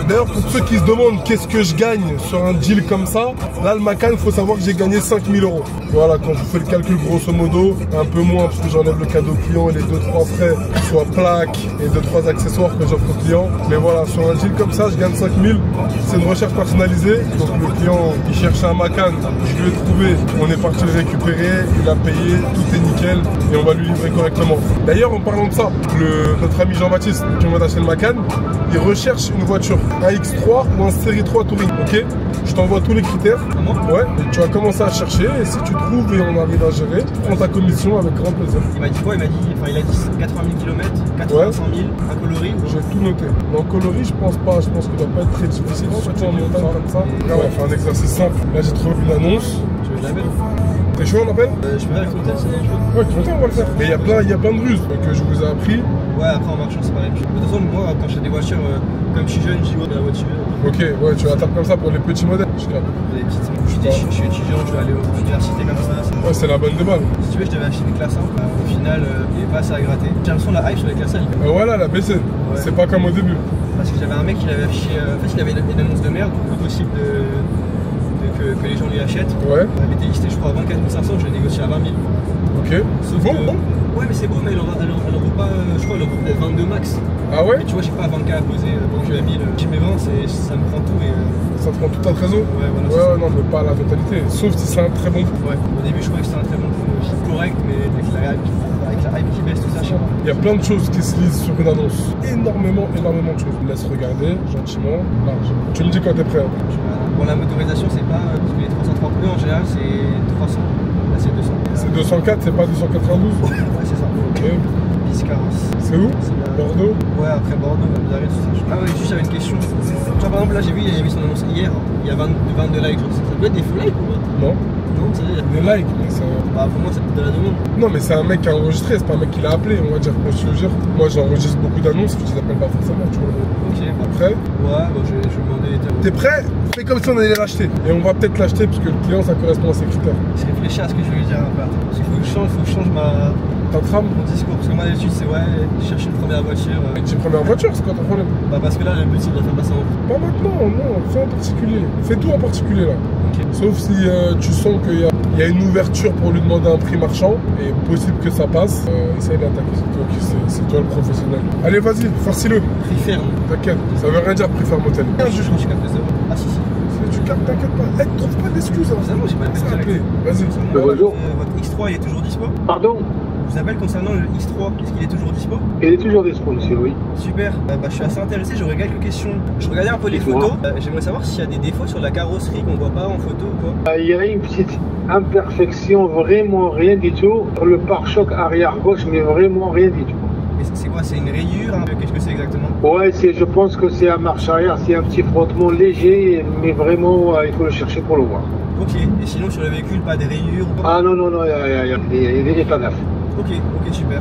Speaker 5: D'ailleurs, pour ceux qui se demandent qu'est-ce que je gagne sur un deal comme ça, là, le Macan, il faut savoir que j'ai gagné 5 000 €. Voilà, quand je fais le calcul grosso modo, un peu moins parce que j'enlève le cadeau client et les 2-3 frais, soit plaques et 2-3 accessoires que j'offre au client. Mais voilà, sur un deal comme ça, je gagne 5 000. C'est une recherche personnalisée. Donc le client, il cherchait un Macan, je lui ai trouvé, on est parti le récupérer, il a payé, tout est nickel et on va lui livrer correctement. D'ailleurs, en parlant de ça, notre ami Jean-Baptiste qui m'a acheté le Macan, il recherche une voiture, un X3 ou un Série 3 Touring, ok? Je t'envoie tous les critères. Ouais, et tu vas commencer à chercher et si tu trouves et on arrive à gérer, prends ta commission avec grand plaisir.
Speaker 8: Il m'a dit quoi? Il a dit 80 000 km, 85 000, un coloris.
Speaker 5: J'ai tout noté. Dans le coloris, je pense pas, je pense qu'il doit pas être très difficile, surtout en montagne comme ça. Là, on va faire un exercice simple. Là, j'ai trouvé une annonce.
Speaker 8: Tu veux l'appel?
Speaker 5: T'es chaud, on l'appelle?
Speaker 8: Je peux avec l'hôtel, c'est bien chaud.
Speaker 5: Ouais, content, on va le faire. Mais il y a plein de ruses que je vous ai appris.
Speaker 8: Ouais, après en marchant, c'est pareil. De toute façon, moi, quand j'ai des voitures, comme je suis jeune, je dis ouais, de la voiture.
Speaker 5: Ok, ouais, tu la tapes comme ça pour les petits modèles. Je suis
Speaker 8: étudiant, je vais aller à l'université comme ça.
Speaker 5: Ouais, c'est la bonne de balle.
Speaker 8: Si tu veux, je devais acheter des classe 1. Au final, il n'est pas assez à gratter. J'ai l'impression de la hype sur les classes 1.
Speaker 5: Voilà, la baissé. Ouais. C'est pas comme au début.
Speaker 8: Parce que j'avais un mec qui l'avait affiché. En fait, il avait une annonce de merde, impossible que les gens lui achètent.
Speaker 5: Ouais.
Speaker 8: Elle était listée, je crois, à 24 500, je l'ai négocié à 20 000.
Speaker 5: Ok.
Speaker 8: Sauf
Speaker 5: bon,
Speaker 8: que...
Speaker 5: bon.
Speaker 8: Ouais, mais c'est bon, mais elle en vaut pas, je crois, elle en vaut peut-être 22 max.
Speaker 5: Ah ouais?
Speaker 8: Mais tu vois, j'ai pas 20K à poser pour que la 1000. J'ai mes 20, ça me prend tout et.
Speaker 5: Ça te prend toute ta trésor?
Speaker 8: Ouais, voilà.
Speaker 5: Ouais, non, mais pas la totalité. Sauf si c'est un très bon coup.
Speaker 8: Ouais, au début, je croyais que c'était un très bon coup. Correct, mais avec la hype qui baisse, tout ça, je sais pas.
Speaker 5: Il y a plein de choses qui se lisent sur une annonce. Énormément de choses. Laisse regarder, gentiment, large. Tu me dis quand t'es prêt. Hein.
Speaker 8: Bon, la motorisation, c'est pas. Parce que les 330 en général, c'est 300. Là, c'est 200.
Speaker 5: C'est 204, c'est pas 292?
Speaker 8: Ouais, c'est ça.
Speaker 5: Ok.
Speaker 8: Biscarrosse.
Speaker 5: C'est où? Bordeaux?
Speaker 8: Ouais, après Bordeaux, même derrière, tout ça. Ah ouais, juste j'avais une question. Genre, par exemple, là, j'ai vu, il y avait son annonce hier. Il y a 22 likes. Ça peut être des faux likes ou pas?
Speaker 5: Non.
Speaker 8: Non, ça veut dire.
Speaker 5: Des likes, mais ça.
Speaker 8: Bah, pour moi, ça peut être de la demande.
Speaker 5: Non, mais c'est un mec qui a enregistré, c'est pas un mec qui l'a appelé, on va dire. Moi, je te jure. Moi, j'enregistre beaucoup d'annonces, je les appelle pas forcément, tu vois.
Speaker 8: Ok.
Speaker 5: Prêt?
Speaker 8: Ouais, bon, je vais demander.
Speaker 5: T'es prêt? Fais comme si on allait l'acheter. Et on va peut-être l'acheter parce que le client, ça correspond à ses critères.
Speaker 8: Je réfléchis à ce que je vais lui dire un peu. Parce qu'il faut que je change
Speaker 5: ta trame?
Speaker 8: Mon discours. Parce que moi, d'habitude, c'est ouais, chercher une première voiture.
Speaker 5: Mais tu première voiture, c'est quoi ton problème?
Speaker 8: Bah, parce que là, le but, c'est de la faire passer en route.
Speaker 5: Pas maintenant, non, fais en particulier. Fais tout en particulier là.
Speaker 8: Okay.
Speaker 5: Sauf si tu sens qu'il y a une ouverture pour lui demander un prix marchand et possible que ça passe, essaye d'attaquer. C'est toi le professionnel. Allez, vas-y, farcis-le.
Speaker 8: Prix ferme.
Speaker 5: T'inquiète, ça veut rien dire prix ferme hôtel.
Speaker 8: Je capte les euros. Ah, si.
Speaker 5: Tu captes, t'inquiète pas. Trouve pas d'excuses.
Speaker 8: C'est moi, j'ai pas de
Speaker 5: Vas-y.
Speaker 8: Bonjour. Votre X3 il est toujours dispo?
Speaker 10: Pardon?
Speaker 8: Je vous appelle concernant le X3, est-ce qu'il est toujours dispo?
Speaker 10: Il est toujours dispo, monsieur, oui.
Speaker 8: Super, je suis assez intéressé, j'aurais quelques questions. Je regardais un peu les photos, j'aimerais savoir s'il y a des défauts sur la carrosserie qu'on voit pas en photo ou quoi.
Speaker 10: Il y a une petite imperfection, vraiment rien du tout. Sur le pare-choc arrière gauche, mais vraiment rien du tout.
Speaker 8: Et c'est quoi? C'est une rayure? Qu'est-ce que c'est exactement?
Speaker 10: Ouais, je pense que c'est un marche arrière, c'est un petit frottement léger, mais vraiment, il faut le chercher pour le voir.
Speaker 8: Ok, et sinon sur le véhicule, pas des rayures?
Speaker 10: Ah non, il est pas neuf.
Speaker 8: Ok, super.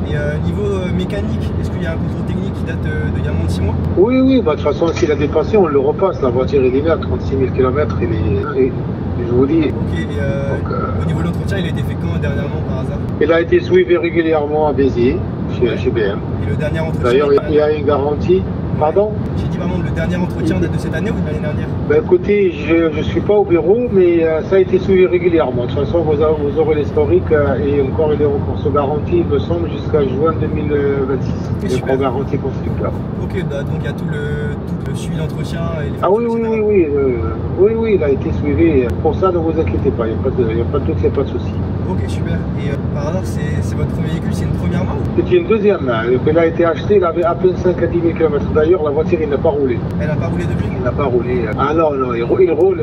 Speaker 8: Et niveau mécanique, est-ce qu'il y a un contrôle technique qui date d'il y a moins de 6 mois?
Speaker 10: Oui, bah, de toute façon, s'il a dépassé, on le repasse. La voiture est linéaire, 36 000 km, je vous dis.
Speaker 8: Ok, et au niveau de l'entretien, il a été fait quand dernièrement par hasard?
Speaker 10: Il a été suivi régulièrement à Béziers, chez BM.
Speaker 8: Et le dernier entretien?
Speaker 10: D'ailleurs, il y a une garantie. Pardon?
Speaker 8: J'ai dit vraiment, le dernier entretien date de cette année ou de l'année dernière?
Speaker 10: Bah écoutez, je ne suis pas au bureau, mais ça a été suivi régulièrement. De toute façon, vous aurez l'historique et encore il est encore sous garantie, il me semble, jusqu'à juin 2026. Il est en garantie constructeur.
Speaker 8: Ok, donc il y a tout le suivi d'entretien et les...
Speaker 10: Ah oui, il a été suivi. Pour ça, ne vous inquiétez pas, il n'y a pas de doute, il n'y a pas de souci.
Speaker 8: Ok, super. Et par hasard, c'est votre premier véhicule, c'est une première main ou...
Speaker 10: C'est une deuxième main. Elle a été achetée, il avait à peine 5 à 10 000 km. D'ailleurs, la voiture, il n'a pas roulé.
Speaker 8: Elle n'a pas roulé depuis?
Speaker 10: Il n'a pas roulé. Ah non, il roule.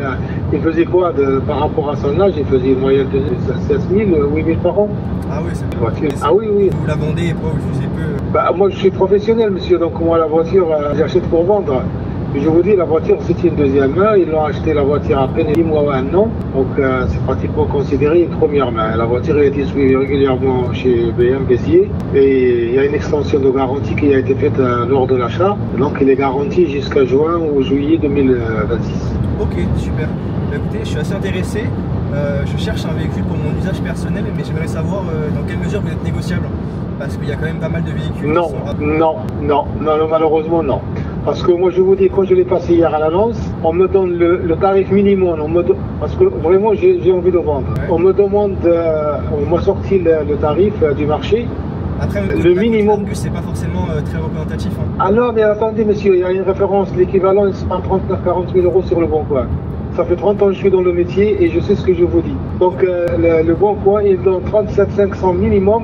Speaker 10: Il faisait quoi par rapport à son âge? Il faisait une moyenne de 16 000, 8 000 par an.
Speaker 8: Ah oui, c'est
Speaker 10: voiture. Ah oui, oui.
Speaker 8: Vous la vendez et pas vous utilisez peu?
Speaker 10: Bah, moi, je suis professionnel, monsieur. Donc, moi, la voiture, j'achète pour vendre. Je vous dis, la voiture, c'est une deuxième main. Ils l'ont acheté, la voiture, à peine 10 mois ou un an. Donc, c'est pratiquement considéré une première main. La voiture a été suivie régulièrement chez BM Béziers. Et il y a une extension de garantie qui a été faite lors de l'achat. Donc, il est garanti jusqu'à juin ou juillet 2026.
Speaker 8: Ok, super. Bah, écoutez, je suis assez intéressé. Je cherche un véhicule pour mon usage personnel, mais j'aimerais savoir dans quelle mesure vous êtes négociable. Parce qu'il y a quand même pas mal de véhicules.
Speaker 10: Non, malheureusement, non. Parce que moi, je vous dis, quand je l'ai passé hier à l'annonce, on me donne le tarif minimum. Parce que vraiment, j'ai envie de vendre. Ouais. On me demande, on m'a sorti le tarif du marché.
Speaker 8: Après,
Speaker 10: le minimum.
Speaker 8: C'est pas forcément très représentatif. Hein.
Speaker 10: Ah non, mais attendez, monsieur, il y a une référence, l'équivalent, c'est pas 39-40 000 euros sur le Bon Coin. Ça fait 30 ans que je suis dans le métier et je sais ce que je vous dis. Donc, le Bon Coin, il donne 37 500 minimum.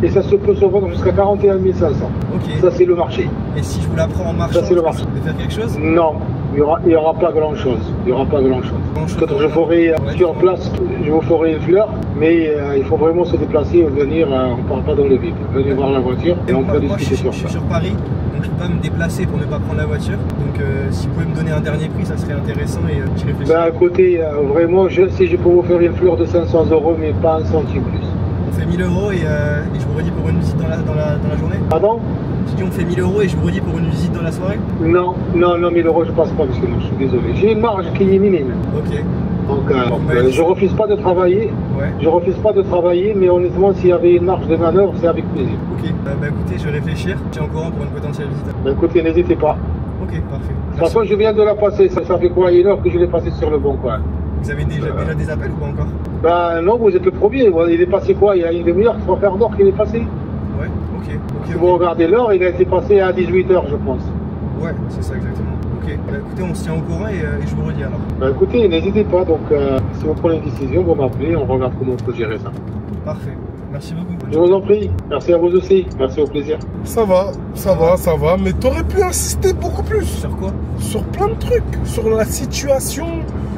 Speaker 10: Et ça se peut se vendre jusqu'à 41 500.
Speaker 8: Okay.
Speaker 10: Ça, c'est le marché.
Speaker 8: Et si je vous la prends en marchand,
Speaker 10: ça, c'est le marché.
Speaker 8: Vous pouvez faire quelque chose?
Speaker 10: Non, il n'y aura pas grand-chose. Il n'y aura pas grand-chose. Peut-être je ferai sur place, je vous ferai une fleur, mais il faut vraiment se déplacer, venir, on ne part pas dans le vide. Venez voir la voiture et on peut discuter sur ça.
Speaker 8: Je suis sur Paris, donc je ne peux pas me déplacer pour ne pas prendre la voiture. Donc si vous pouvez me donner un dernier prix, ça serait intéressant et j'y réfléchis.
Speaker 10: Ben écoutez, vraiment, si je peux vous faire une fleur de 500 euros, mais pas un centime plus.
Speaker 8: On fait 1000 euros et je vous redis pour une visite dans la journée.
Speaker 10: Pardon?
Speaker 8: Je dis on fait 1000 euros et je vous redis pour une visite dans la soirée.
Speaker 10: Non, 1000 euros je passe pas parce que non, je suis désolé. J'ai une marge qui est minime.
Speaker 8: Ok.
Speaker 10: Donc je refuse pas de travailler.
Speaker 8: Ouais.
Speaker 10: Je refuse pas de travailler, mais honnêtement, s'il y avait une marge de manœuvre, c'est avec plaisir.
Speaker 8: Ok. Bah écoutez, je vais réfléchir. Je suis en courant pour une potentielle visite.
Speaker 10: Bah écoutez, n'hésitez pas.
Speaker 8: Ok, parfait.
Speaker 10: De toute façon, je viens de la passer. Ça fait quoi, une heure que je l'ai passé sur le Bon Coin.
Speaker 8: Vous avez déjà des appels ou pas encore?
Speaker 10: Bah non, vous êtes le premier. Il est passé quoi? Il y a une demi-heure, 3 quarts d'heure qu'il est passé.
Speaker 8: Ouais, ok.
Speaker 10: Si vous regardez l'heure, il a été passé à 18h, je pense.
Speaker 8: Ouais, c'est ça exactement. Ok, bah écoutez, on se tient au courant et je vous redis alors.
Speaker 10: Bah écoutez, n'hésitez pas. Donc si vous prenez une décision, vous m'appelez, on regarde comment on peut gérer ça.
Speaker 8: Parfait. Merci beaucoup.
Speaker 10: Je vous en prie. Merci à vous aussi. Merci, au plaisir.
Speaker 5: Ça va, mais t'aurais pu insister beaucoup plus.
Speaker 8: Sur quoi? Sur
Speaker 5: plein de trucs. Sur la situation.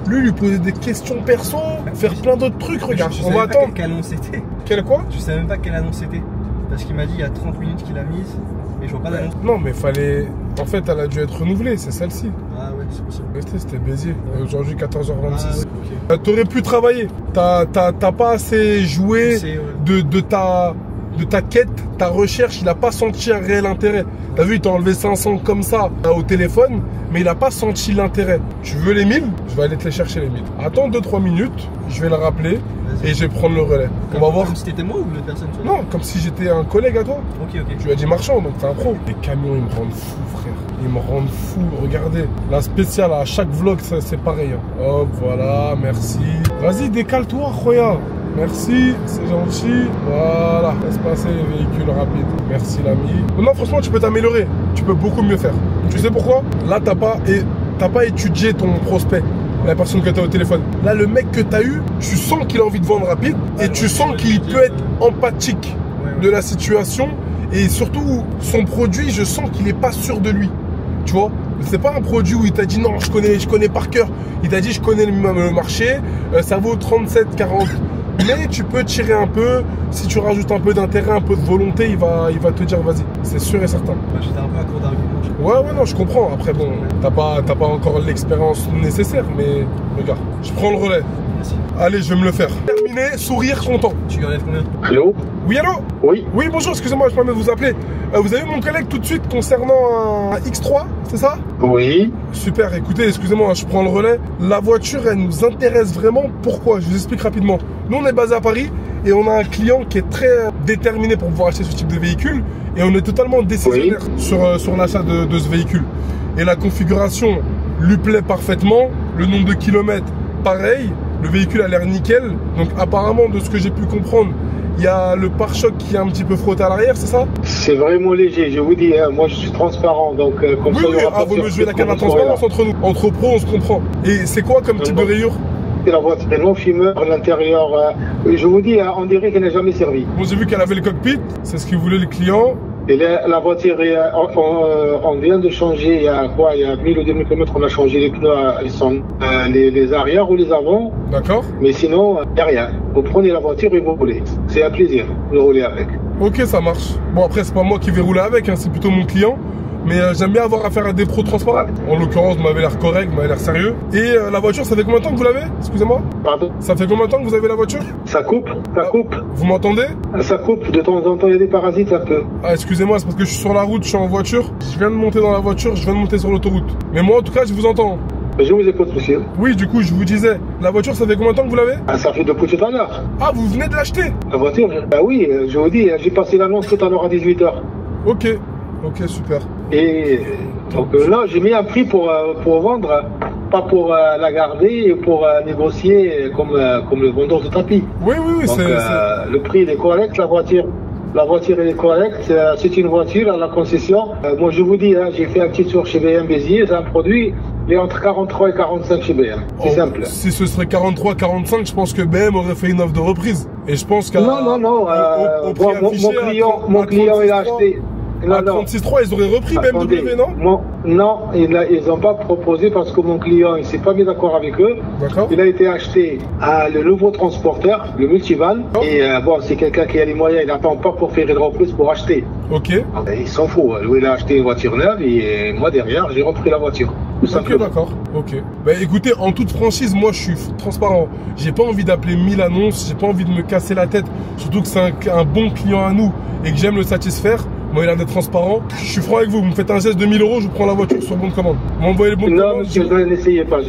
Speaker 5: Lui poser des questions perso, faire plein d'autres trucs. Regarde, on va attendre.
Speaker 8: Quelle annonce c'était?
Speaker 5: Quelle quoi?
Speaker 8: Je savais même pas quelle annonce c'était. Parce qu'il m'a dit il y a 30 minutes qu'il a mise et je vois pas d'annonce.
Speaker 5: Non, mais fallait. En fait, elle a dû être renouvelée, c'est celle-ci.
Speaker 8: Ah ouais, c'est possible.
Speaker 5: C'était Béziers. Aujourd'hui, 14h26.
Speaker 8: Ah, ouais, okay.
Speaker 5: T'aurais pu travailler. T'as pas assez joué de ta quête, ta recherche. Il a pas senti un réel intérêt. T'as vu, il t'a enlevé 500 comme ça au téléphone, mais il a pas senti l'intérêt. Tu veux les 1000? Je vais aller te les chercher les 1000. Attends 2-3 minutes, je vais le rappeler et je vais prendre le relais. On va voir.
Speaker 8: Comme si t'étais moi ou une autre personne?
Speaker 5: Non, comme si j'étais un collègue à toi.
Speaker 8: Ok.
Speaker 5: Tu as dit marchand, donc t'es un pro. Les camions, ils me rendent fou, frère. Ils me rendent fou. Regardez, la spéciale à chaque vlog, c'est pareil. Hein. Hop, voilà, merci. Vas-y, décale-toi, Roya. Merci, c'est gentil. Voilà, laisse passer les véhicules rapides. Merci l'ami. Non, franchement, tu peux t'améliorer. Tu peux beaucoup mieux faire. Tu sais pourquoi? Là, t'as pas étudié ton prospect, la personne que tu as au téléphone. Là, le mec que tu as eu, tu sens qu'il a envie de vendre rapide et tu sens qu'il peut être empathique de la situation. Et surtout, son produit, je sens qu'il n'est pas sûr de lui. Tu vois? C'est pas un produit où il t'a dit non, je connais par cœur. Il t'a dit je connais le marché, ça vaut 37,40. Mais tu peux tirer un peu, si tu rajoutes un peu d'intérêt, un peu de volonté, il va te dire vas-y, c'est sûr et certain.
Speaker 8: J'étais un peu à court d'arguments.
Speaker 5: Ouais, non, je comprends. Après, bon, t'as pas encore l'expérience nécessaire, mais regarde, je prends le relais.
Speaker 8: Merci.
Speaker 5: Allez, je vais me le faire. Terminé, sourire, content.
Speaker 8: Tu lui enlèves combien?
Speaker 10: Allô?
Speaker 5: Oui, allô?
Speaker 10: Oui.
Speaker 5: Oui, bonjour, excusez-moi, je permets de vous appeler. Vous avez eu mon collègue tout de suite concernant un X3, c'est ça?
Speaker 10: Oui.
Speaker 5: Super, écoutez, excusez-moi, je prends le relais. La voiture, elle nous intéresse vraiment. Pourquoi? Je vous explique rapidement. Nous, on est basé à Paris et on a un client qui est très déterminé pour pouvoir acheter ce type de véhicule. Et on est totalement décisionnaire sur l'achat de ce véhicule. Et la configuration lui plaît parfaitement. Le nombre de kilomètres, pareil. Le véhicule a l'air nickel. Donc apparemment, de ce que j'ai pu comprendre, il y a le pare-choc qui est un petit peu frotté à l'arrière, c'est ça?
Speaker 10: C'est vraiment léger, je vous dis, hein, moi je suis transparent, donc comme ça...
Speaker 5: Oui, vous me jouez la carte de transparence entre nous. Entre pros, on se comprend. Et c'est quoi comme type de rayures?
Speaker 10: La voiture est non fumeur, l'intérieur, je vous dis, on dirait qu'elle n'a jamais servi.
Speaker 5: Bon, j'ai vu qu'elle avait le cockpit, c'est ce qu'il voulait le client.
Speaker 10: Et la voiture, on vient de changer, il y a quoi, il y a 1000 ou 2000 km, on a changé les pneus, les arrières ou les avant.
Speaker 5: D'accord.
Speaker 10: Mais sinon, il n'y a rien. Vous prenez la voiture et vous roulez. C'est un plaisir de rouler avec.
Speaker 5: Ok, ça marche. Bon, après, c'est pas moi qui vais rouler avec, hein, c'est plutôt mon client. Mais j'aime bien avoir affaire à des pros transparents. En l'occurrence, vous m'avez l'air correct, vous m'avez l'air sérieux. Et la voiture, ça fait combien de temps que vous l'avez? Excusez-moi.
Speaker 10: Pardon?
Speaker 5: Ça fait combien de temps que vous avez la voiture?
Speaker 10: Ça coupe, ça coupe.
Speaker 5: Vous m'entendez?
Speaker 10: Ça coupe, de temps en temps, il y a des parasites un peu.
Speaker 5: Ah, excusez-moi, c'est parce que je suis sur la route, je suis en voiture. Je viens de monter dans la voiture, je viens de monter sur l'autoroute. Mais moi, en tout cas, je vous entends.
Speaker 10: Je vous écoute, monsieur.
Speaker 5: Oui, du coup, je vous disais, la voiture, ça fait combien de temps que vous l'avez?
Speaker 10: Ça fait depuis tout à l'heure.
Speaker 5: Ah, vous venez de l'acheter?
Speaker 10: La voiture? Bah oui, je vous dis, j'ai passé l'annonce tout à l'heure à 18h.
Speaker 5: Ok, ok, super.
Speaker 10: Et donc là, j'ai mis un prix pour vendre, pas pour la garder et pour négocier comme le vendeur de tapis.
Speaker 5: Oui, oui, oui,
Speaker 10: donc, le prix il est correct, la voiture elle est correcte, c'est une voiture à la concession. Moi je vous dis, hein, j'ai fait un petit tour chez BM Béziers, c'est un produit, il est entre 43 et 45 chez BM, c'est simple.
Speaker 5: Si ce serait 43, 45, je pense que BM aurait fait une offre de reprise. Et je pense qu'à...
Speaker 10: Non, mon client il a acheté...
Speaker 5: À 36,3, ils auraient repris BMW, non?
Speaker 10: Non, ils n'ont pas proposé parce que mon client, il s'est pas mis d'accord avec eux.
Speaker 5: D'accord.
Speaker 10: Il a été acheté à le nouveau transporteur, le multivan. Oh. Et bon, c'est quelqu'un qui a les moyens, il n'attend pas pour faire une reprise pour acheter.
Speaker 5: Ok.
Speaker 10: Il s'en fout. Lui, il a acheté une voiture neuve et moi, derrière, j'ai repris la voiture.
Speaker 5: Ok, d'accord. Ok. Bah écoutez, en toute franchise, moi, je suis transparent. J'ai pas envie d'appeler 1000 annonces, j'ai pas envie de me casser la tête. Surtout que c'est un bon client à nous et que j'aime le satisfaire. Moi, il a l'air d'être transparent. Je suis franc avec vous. Vous me faites un geste de 1000 €, je vous prends la voiture sur bon de commande. Vous m'envoyez le bon de commande.
Speaker 10: Non, monsieur, n'essayez pas.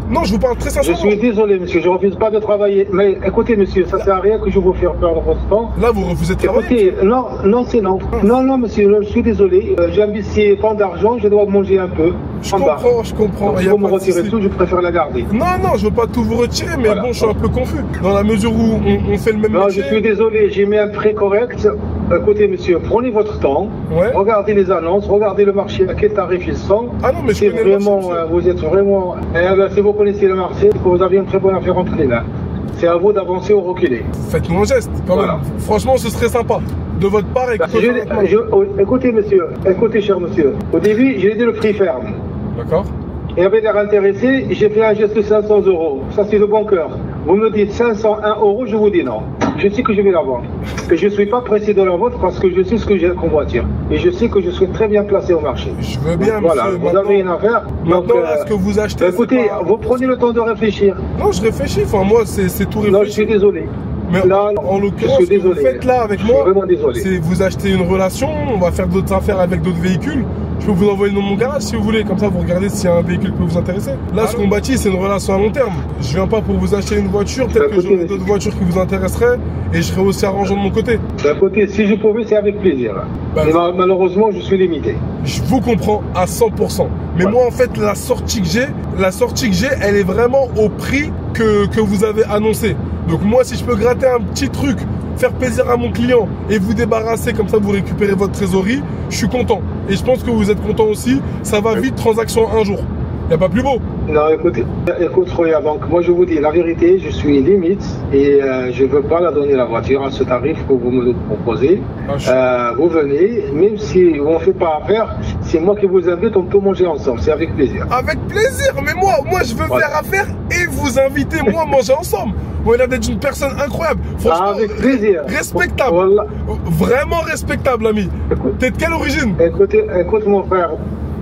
Speaker 5: Non, je vous parle très sincèrement.
Speaker 10: Je suis désolé, monsieur, je refuse pas de travailler. Mais écoutez, monsieur, ça sert à rien que je vous fasse perdre votre temps.
Speaker 5: Là, vous refusez de travailler.
Speaker 10: Écoutez, non, c'est non. Non, monsieur, je suis désolé. J'ai investi tant d'argent, je dois manger un peu.
Speaker 5: Je comprends.
Speaker 10: Donc, si vous me retirez tout, je préfère la garder.
Speaker 5: Non, je veux pas tout vous retirer, mais voilà. Bon, je suis un peu confus. Dans la mesure où on fait le même métier.
Speaker 10: Non, je suis désolé, j'ai mis un prix correct. Écoutez, monsieur, prenez votre temps. Ouais. Regardez les annonces, regardez le marché, à quel tarif ils sont.
Speaker 5: Ah non, mais
Speaker 10: c'est vraiment, vous êtes vraiment. Si vous connaissez le marché, vous avez une très bonne affaire entre les mains. C'est à vous d'avancer ou reculer.
Speaker 5: Faites-nous un geste, quand même. Franchement, ce serait sympa. De votre part,
Speaker 10: écoutez, monsieur, écoutez, cher monsieur. Au début, j'ai dit le prix ferme.
Speaker 5: D'accord.
Speaker 10: Et avait l'air intéressé, j'ai fait un geste de 500 €. Ça, c'est le bon cœur. Vous me dites 501 €, je vous dis non. Je sais que je vais la vendre. Et je ne suis pas pressé de la vendre parce que je sais ce que j'ai comme voiture. Et je sais que je suis très bien placé au marché.
Speaker 5: Je veux bien,
Speaker 10: donc, voilà,
Speaker 5: monsieur.
Speaker 10: Vous avez une affaire.
Speaker 5: Maintenant, est-ce que vous achetez?
Speaker 10: Écoutez, vous prenez le temps de réfléchir.
Speaker 5: Non, je réfléchis. Enfin, moi, c'est tout réfléchi.
Speaker 10: Non, je suis désolé.
Speaker 5: Mais là, en l'occurrence, ce que vous faites là avec moi, c'est vous achetez une relation, on va faire d'autres affaires avec d'autres véhicules. Je peux vous envoyer le nom de mon garage si vous voulez, comme ça vous regardez s'il y a un véhicule qui peut vous intéresser. Là, ce qu'on bâtit, c'est une relation à long terme. Je viens pas pour vous acheter une voiture, peut-être que j'aurai d'autres voitures qui vous intéresseraient et je serai aussi arrangeant de mon côté.
Speaker 10: D'un côté, si je pouvais, c'est avec plaisir. Mais malheureusement, je suis limité.
Speaker 5: Je vous comprends à 100%. Mais moi, en fait, la sortie que j'ai, elle est vraiment au prix que vous avez annoncé. Donc moi, si je peux gratter un petit truc, faire plaisir à mon client et vous débarrasser, comme ça vous récupérez votre trésorerie, je suis content. Et je pense que vous êtes content aussi. Ça va vite, transaction un jour. Il n'y a pas plus beau.
Speaker 10: Non, écoute, regarde, donc moi je vous dis la vérité, je suis limite et je ne veux pas la donner la voiture à ce tarif que vous me proposez. Vous venez, même si on ne fait pas affaire, c'est moi qui vous invite, on peut manger ensemble, c'est avec plaisir.
Speaker 5: Avec plaisir, mais moi je veux faire affaire et vous inviter moi à manger ensemble. Moi, il a d'être une personne incroyable. Franchement,
Speaker 10: avec plaisir.
Speaker 5: Respectable.
Speaker 10: Voilà.
Speaker 5: Vraiment respectable, ami. T'es de quelle origine?
Speaker 10: Écoute mon frère.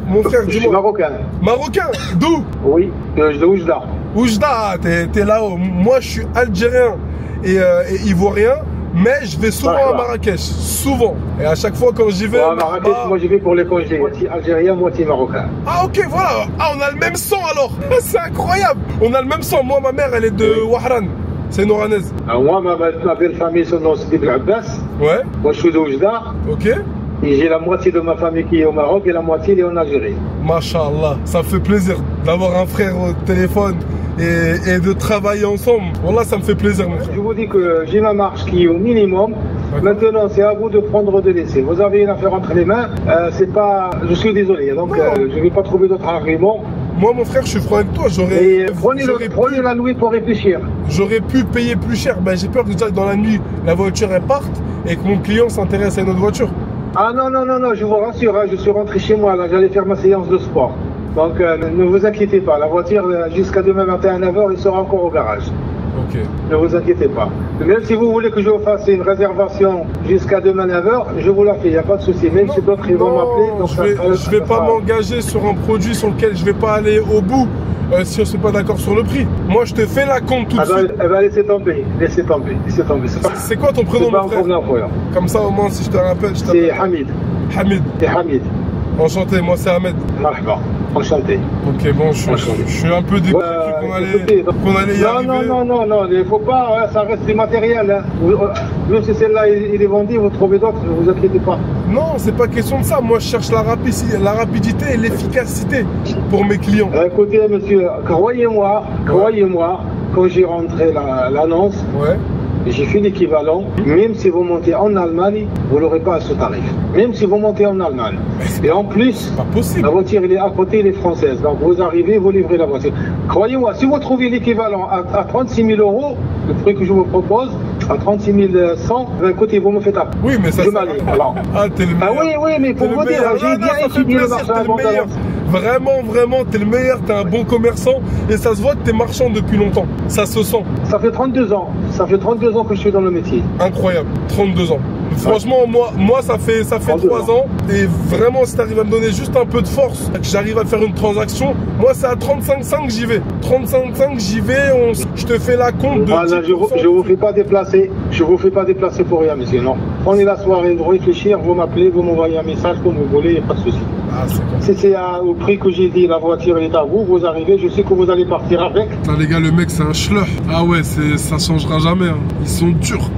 Speaker 5: Mon frère,
Speaker 10: je suis marocain.
Speaker 5: Marocain? D'où?
Speaker 10: Oui, de Oujda.
Speaker 5: Oujda, t'es là-haut. Moi, je suis algérien et ivoirien, mais je vais souvent à Marrakech. Souvent. Et à chaque fois, quand j'y vais.
Speaker 10: À Marrakech, moi, j'y vais pour les congés. Moitié algérien, moitié marocain.
Speaker 5: Ah, ok, voilà. Ah, on a le même sang alors. C'est incroyable. On a le même sang. Moi, ma mère, elle est de Wahran. C'est une oranaise.
Speaker 10: Alors, moi, ma belle famille, son nom, c'est Ibn Abbas.
Speaker 5: Ouais.
Speaker 10: Moi, je suis de Oujda.
Speaker 5: Ok.
Speaker 10: Et j'ai la moitié de ma famille qui est au Maroc et la moitié est en Algérie.
Speaker 5: Masha'Allah, ça me fait plaisir d'avoir un frère au téléphone et de travailler ensemble. Voilà, ça me fait plaisir, mon frère.
Speaker 10: Je vous dis que j'ai ma marche qui est au minimum. Maintenant, c'est à vous de prendre ou de laisser. Vous avez une affaire entre les mains, c'est pas... Je suis désolé, donc je ne vais pas trouver d'autres arguments.
Speaker 5: moi mon frère, je suis franc avec toi,
Speaker 10: Et prenez la nuit pour réfléchir.
Speaker 5: J'aurais pu payer plus cher. Ben, j'ai peur que dans la nuit, la voiture elle parte et que mon client s'intéresse à une autre voiture.
Speaker 10: Ah non, je vous rassure, hein, je suis rentré chez moi, là, j'allais faire ma séance de sport. Donc ne vous inquiétez pas, la voiture jusqu'à demain matin à 9h, il sera encore au garage.
Speaker 5: Ok.
Speaker 10: Ne vous inquiétez pas. Même si vous voulez que je vous fasse une réservation jusqu'à demain 9h, je vous la fais, il n'y a pas de souci. Même si d'autres ils vont m'appeler.
Speaker 5: Je vais pas m'engager sur un produit sur lequel je vais pas aller au bout si on ne se met pas d'accord sur le prix. Moi, je te fais la compte tout de suite.
Speaker 10: Eh ben, laissez tomber.
Speaker 5: C'est quoi ton prénom, mon frère? Comme ça, au moins, si je te rappelle, je t'appelle.
Speaker 10: C'est Hamid.
Speaker 5: C'est Hamid. Enchanté, moi c'est Ahmed.
Speaker 10: Marhaba. Enchanté.
Speaker 5: Ok, bon, je suis un peu dégoûté qu'on allait y arriver.
Speaker 10: Non, il faut pas, hein, ça reste du matériel. Hein. Même si celle-là, il est vendu, vous trouvez d'autres, ne vous inquiétez pas.
Speaker 5: Non, c'est pas question de ça. Moi, je cherche la rapidité et l'efficacité pour mes clients.
Speaker 10: Écoutez, monsieur, croyez-moi, quand j'ai rentré l'annonce, j'ai fait l'équivalent. Même si vous montez en Allemagne, vous n'aurez pas à ce tarif. Même si vous montez en Allemagne. Et en plus, la voiture elle est à côté, elle est française. Donc vous arrivez, vous livrez la voiture. Croyez-moi, si vous trouvez l'équivalent à 36 000 €, le prix que je vous propose, à 36 100, écoutez, vous me faites appel.
Speaker 5: Oui, mais ça c'est...
Speaker 10: Ah, t'es le meilleur. Ah oui, mais pour vous dire, j'ai bien étudié le marché avant
Speaker 5: Vraiment, t'es le meilleur, t'es un bon commerçant et ça se voit que t'es marchand depuis longtemps. Ça se sent.
Speaker 10: Ça fait 32 ans. Ça fait 32 ans que je suis dans le métier.
Speaker 5: Incroyable, 32 ans. Franchement, moi ça fait 3 ans et vraiment, si t'arrives à me donner juste un peu de force, que j'arrive à faire une transaction, moi c'est à 35,5 j'y vais. 35,5 j'y vais, je te fais la compte de...
Speaker 10: Voilà, je vous fais pas déplacer. Je vous fais pas déplacer pour rien, monsieur, non. Prenez la soirée de réfléchir, vous m'appelez, vous m'envoyez un message comme vous voulez, pas de souci.
Speaker 5: Ah,
Speaker 10: si c'est au prix que j'ai dit, la voiture elle est à vous, vous arrivez, je sais que vous allez partir avec.
Speaker 5: Là, les gars, le mec c'est un schleur. Ah ouais, ça changera jamais. Hein. Ils sont durs.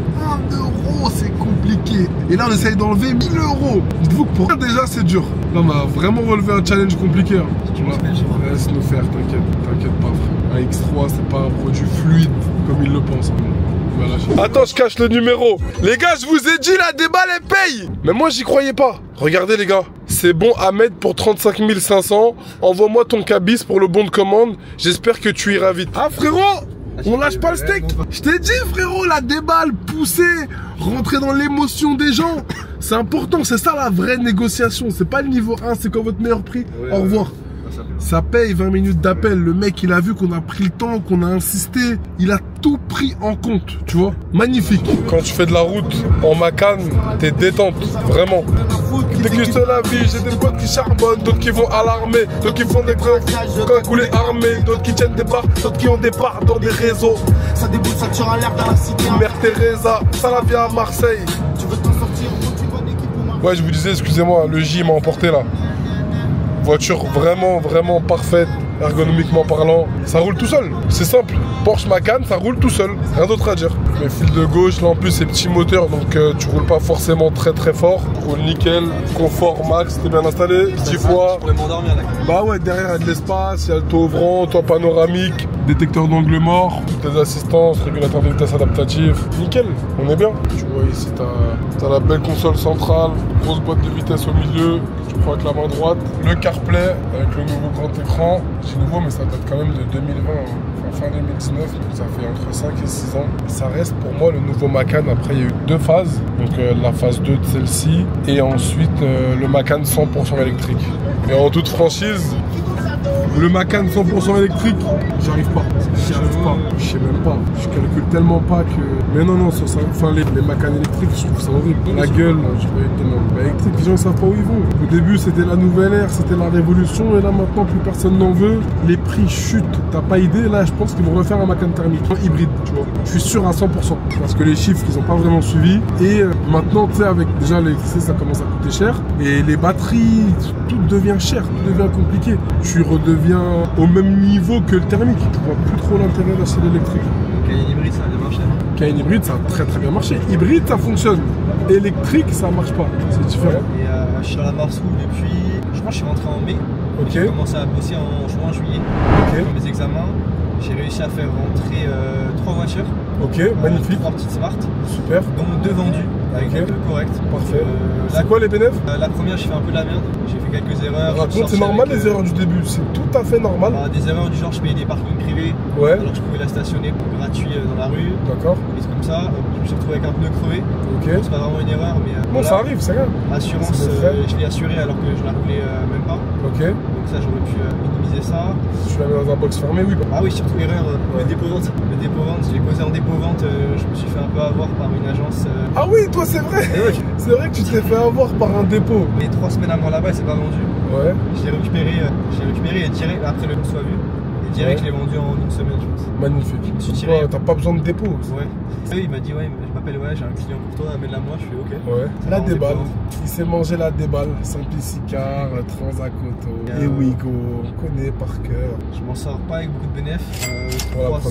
Speaker 5: 1 €, c'est compliqué. Et là, on essaye d'enlever 1 000 €. Dites-vous que pour déjà, c'est dur. Là, on a vraiment relevé un challenge compliqué. Hein. Laisse nous faire, t'inquiète pas, frère. Un X3, c'est pas un produit fluide comme ils le pensent. Attends, je cache le numéro. Les gars, je vous ai dit, la déballe, elle paye. Mais moi, j'y croyais pas. Regardez, les gars. C'est bon, Ahmed, pour 35 500. Envoie-moi ton cabis pour le bon de commande. J'espère que tu iras vite. Ah, frérot, on lâche pas le steak. Je t'ai dit, frérot, la déballe, pousser, rentrer dans l'émotion des gens. C'est important, c'est ça la vraie négociation. C'est pas le niveau 1, c'est quoi votre meilleur prix? Au revoir. Ça paye 20 minutes d'appel. Le mec, il a vu qu'on a pris le temps, qu'on a insisté. Il a tout pris en compte, tu vois. Magnifique. Quand tu fais de la route en Macan, t'es détente, vraiment. Dès que je te la vie, j'ai des potes qui charbonnent, d'autres qui vont à l'armée, d'autres qui font des coulées armées, d'autres qui tiennent des bars, d'autres qui ont des parts dans des réseaux. Ça déboule, ça tire à l'air dans la cité. Mère Teresa, ça la vient à Marseille. Tu veux t'en sortir, tu vois l'équipe pour Marseille. Ouais, je vous disais, excusez-moi, le J m'a emporté là. Voiture vraiment parfaite, ergonomiquement parlant. Ça roule tout seul, c'est simple. Porsche Macan, ça roule tout seul, rien d'autre à dire. Les fils de gauche, là en plus c'est petit moteur, donc tu roules pas forcément très fort. Roule nickel, confort max, t'es bien installé, 10 fois.
Speaker 8: Je pourrais m'endormir là.
Speaker 5: Bah ouais, derrière il y a de l'espace, il y a le toit ouvrant, toit panoramique, détecteur d'angle mort, toutes les assistances, régulateur de vitesse adaptatif. Nickel, on est bien. Tu vois ici t'as la belle console centrale, grosse boîte de vitesse au milieu, tu prends avec la main droite, le CarPlay avec le nouveau grand écran. C'est nouveau mais ça date quand même de 2020, enfin fin 2019, donc ça fait entre 5 et 6 ans. Ça reste pour moi le nouveau Macan. Après il y a eu 2 phases, donc la phase 2 de celle-ci et ensuite le Macan 100% électrique. Et en toute franchise, le Macan 100% électrique, j'arrive pas. Je sais même pas. Je calcule tellement pas que... Mais non, sur ça, enfin, les Macan électriques, je trouve ça horrible. La gueule, je vais tellement électrique, les gens ne savent pas où ils vont. Au début, c'était la nouvelle ère, c'était la révolution, et là maintenant, plus personne n'en veut. Les prix chutent, t'as pas idée. Là, je pense qu'ils vont refaire un Macan thermique, hybride, tu vois. Je suis sûr à 100%, parce que les chiffres, ils ont pas vraiment suivi. Et maintenant, tu sais, avec déjà l'électricité, ça commence à coûter cher. Et les batteries, tout devient cher, tout devient compliqué. Tu redeviens au même niveau que le thermique. Je vois plus trop l'intérêt d'acheter l'électrique.
Speaker 8: Cayenne hybride, ça a bien marché.
Speaker 5: Cayenne hybride, ça a très bien marché. Hybride, ça fonctionne. Électrique, ça marche pas. C'est différent.
Speaker 8: Et je suis à la Marseille depuis... Je crois que je suis rentré en mai.
Speaker 5: Ok.
Speaker 8: J'ai commencé à bosser en juin, juillet.
Speaker 5: Ok.
Speaker 8: Pour mes examens, j'ai réussi à faire rentrer 3 voitures.
Speaker 5: Ok, magnifique.
Speaker 8: 3 petites Smart.
Speaker 5: Super.
Speaker 8: Dont 2 vendues. Avec des prix corrects.
Speaker 5: Parfait. C'est quoi les bénéfices?
Speaker 8: La première, j'ai fait un peu de la merde. J'ai fait quelques erreurs.
Speaker 5: Raconte, c'est normal les erreurs du début, c'est tout à fait normal.
Speaker 8: Bah, des erreurs du genre, je payais des parkings privés,
Speaker 5: ouais.
Speaker 8: Alors que je pouvais la stationner gratuit dans la rue.
Speaker 5: D'accord.
Speaker 8: Des trucs comme ça. Je me suis retrouvé avec un pneu crevé.
Speaker 5: Ok.
Speaker 8: C'est pas vraiment une erreur, mais.
Speaker 5: Bon, voilà. Ça arrive, c'est rien.
Speaker 8: Assurance, je l'ai assuré alors que je la roulais même pas.
Speaker 5: Ok.
Speaker 8: Donc ça, j'aurais pu minimiser ça.
Speaker 5: Tu l'as mis dans un box fermé, oui.
Speaker 8: Ah oui, surtout erreur. Le dépôt-vente, je l'ai posé en dépôt-vente. Je me suis fait un peu avoir par une agence.
Speaker 5: Ah oui, toi, c'est vrai. C'est vrai que tu t'es fait avoir par un dépôt.
Speaker 8: Mais 3 semaines avant là-bas, c'est pas vendu.
Speaker 5: Ouais.
Speaker 8: Je l'ai récupéré et direct après le soit vu. Et direct, je l'ai vendu en une semaine, je pense.
Speaker 5: Magnifique.
Speaker 8: Je me suis tiré.
Speaker 5: T'as pas besoin de dépôt.
Speaker 8: Ouais. Et il m'a dit, ouais, je m'appelle, ouais, j'ai un client pour toi, amène-la moi. Je fais, ok.
Speaker 5: Ouais. La déballe. Il s'est mangé la déballe. Simplicicar, Transacoto, Ewigo. On connaît par cœur.
Speaker 8: Je m'en sors pas avec beaucoup de bénéfices. 300,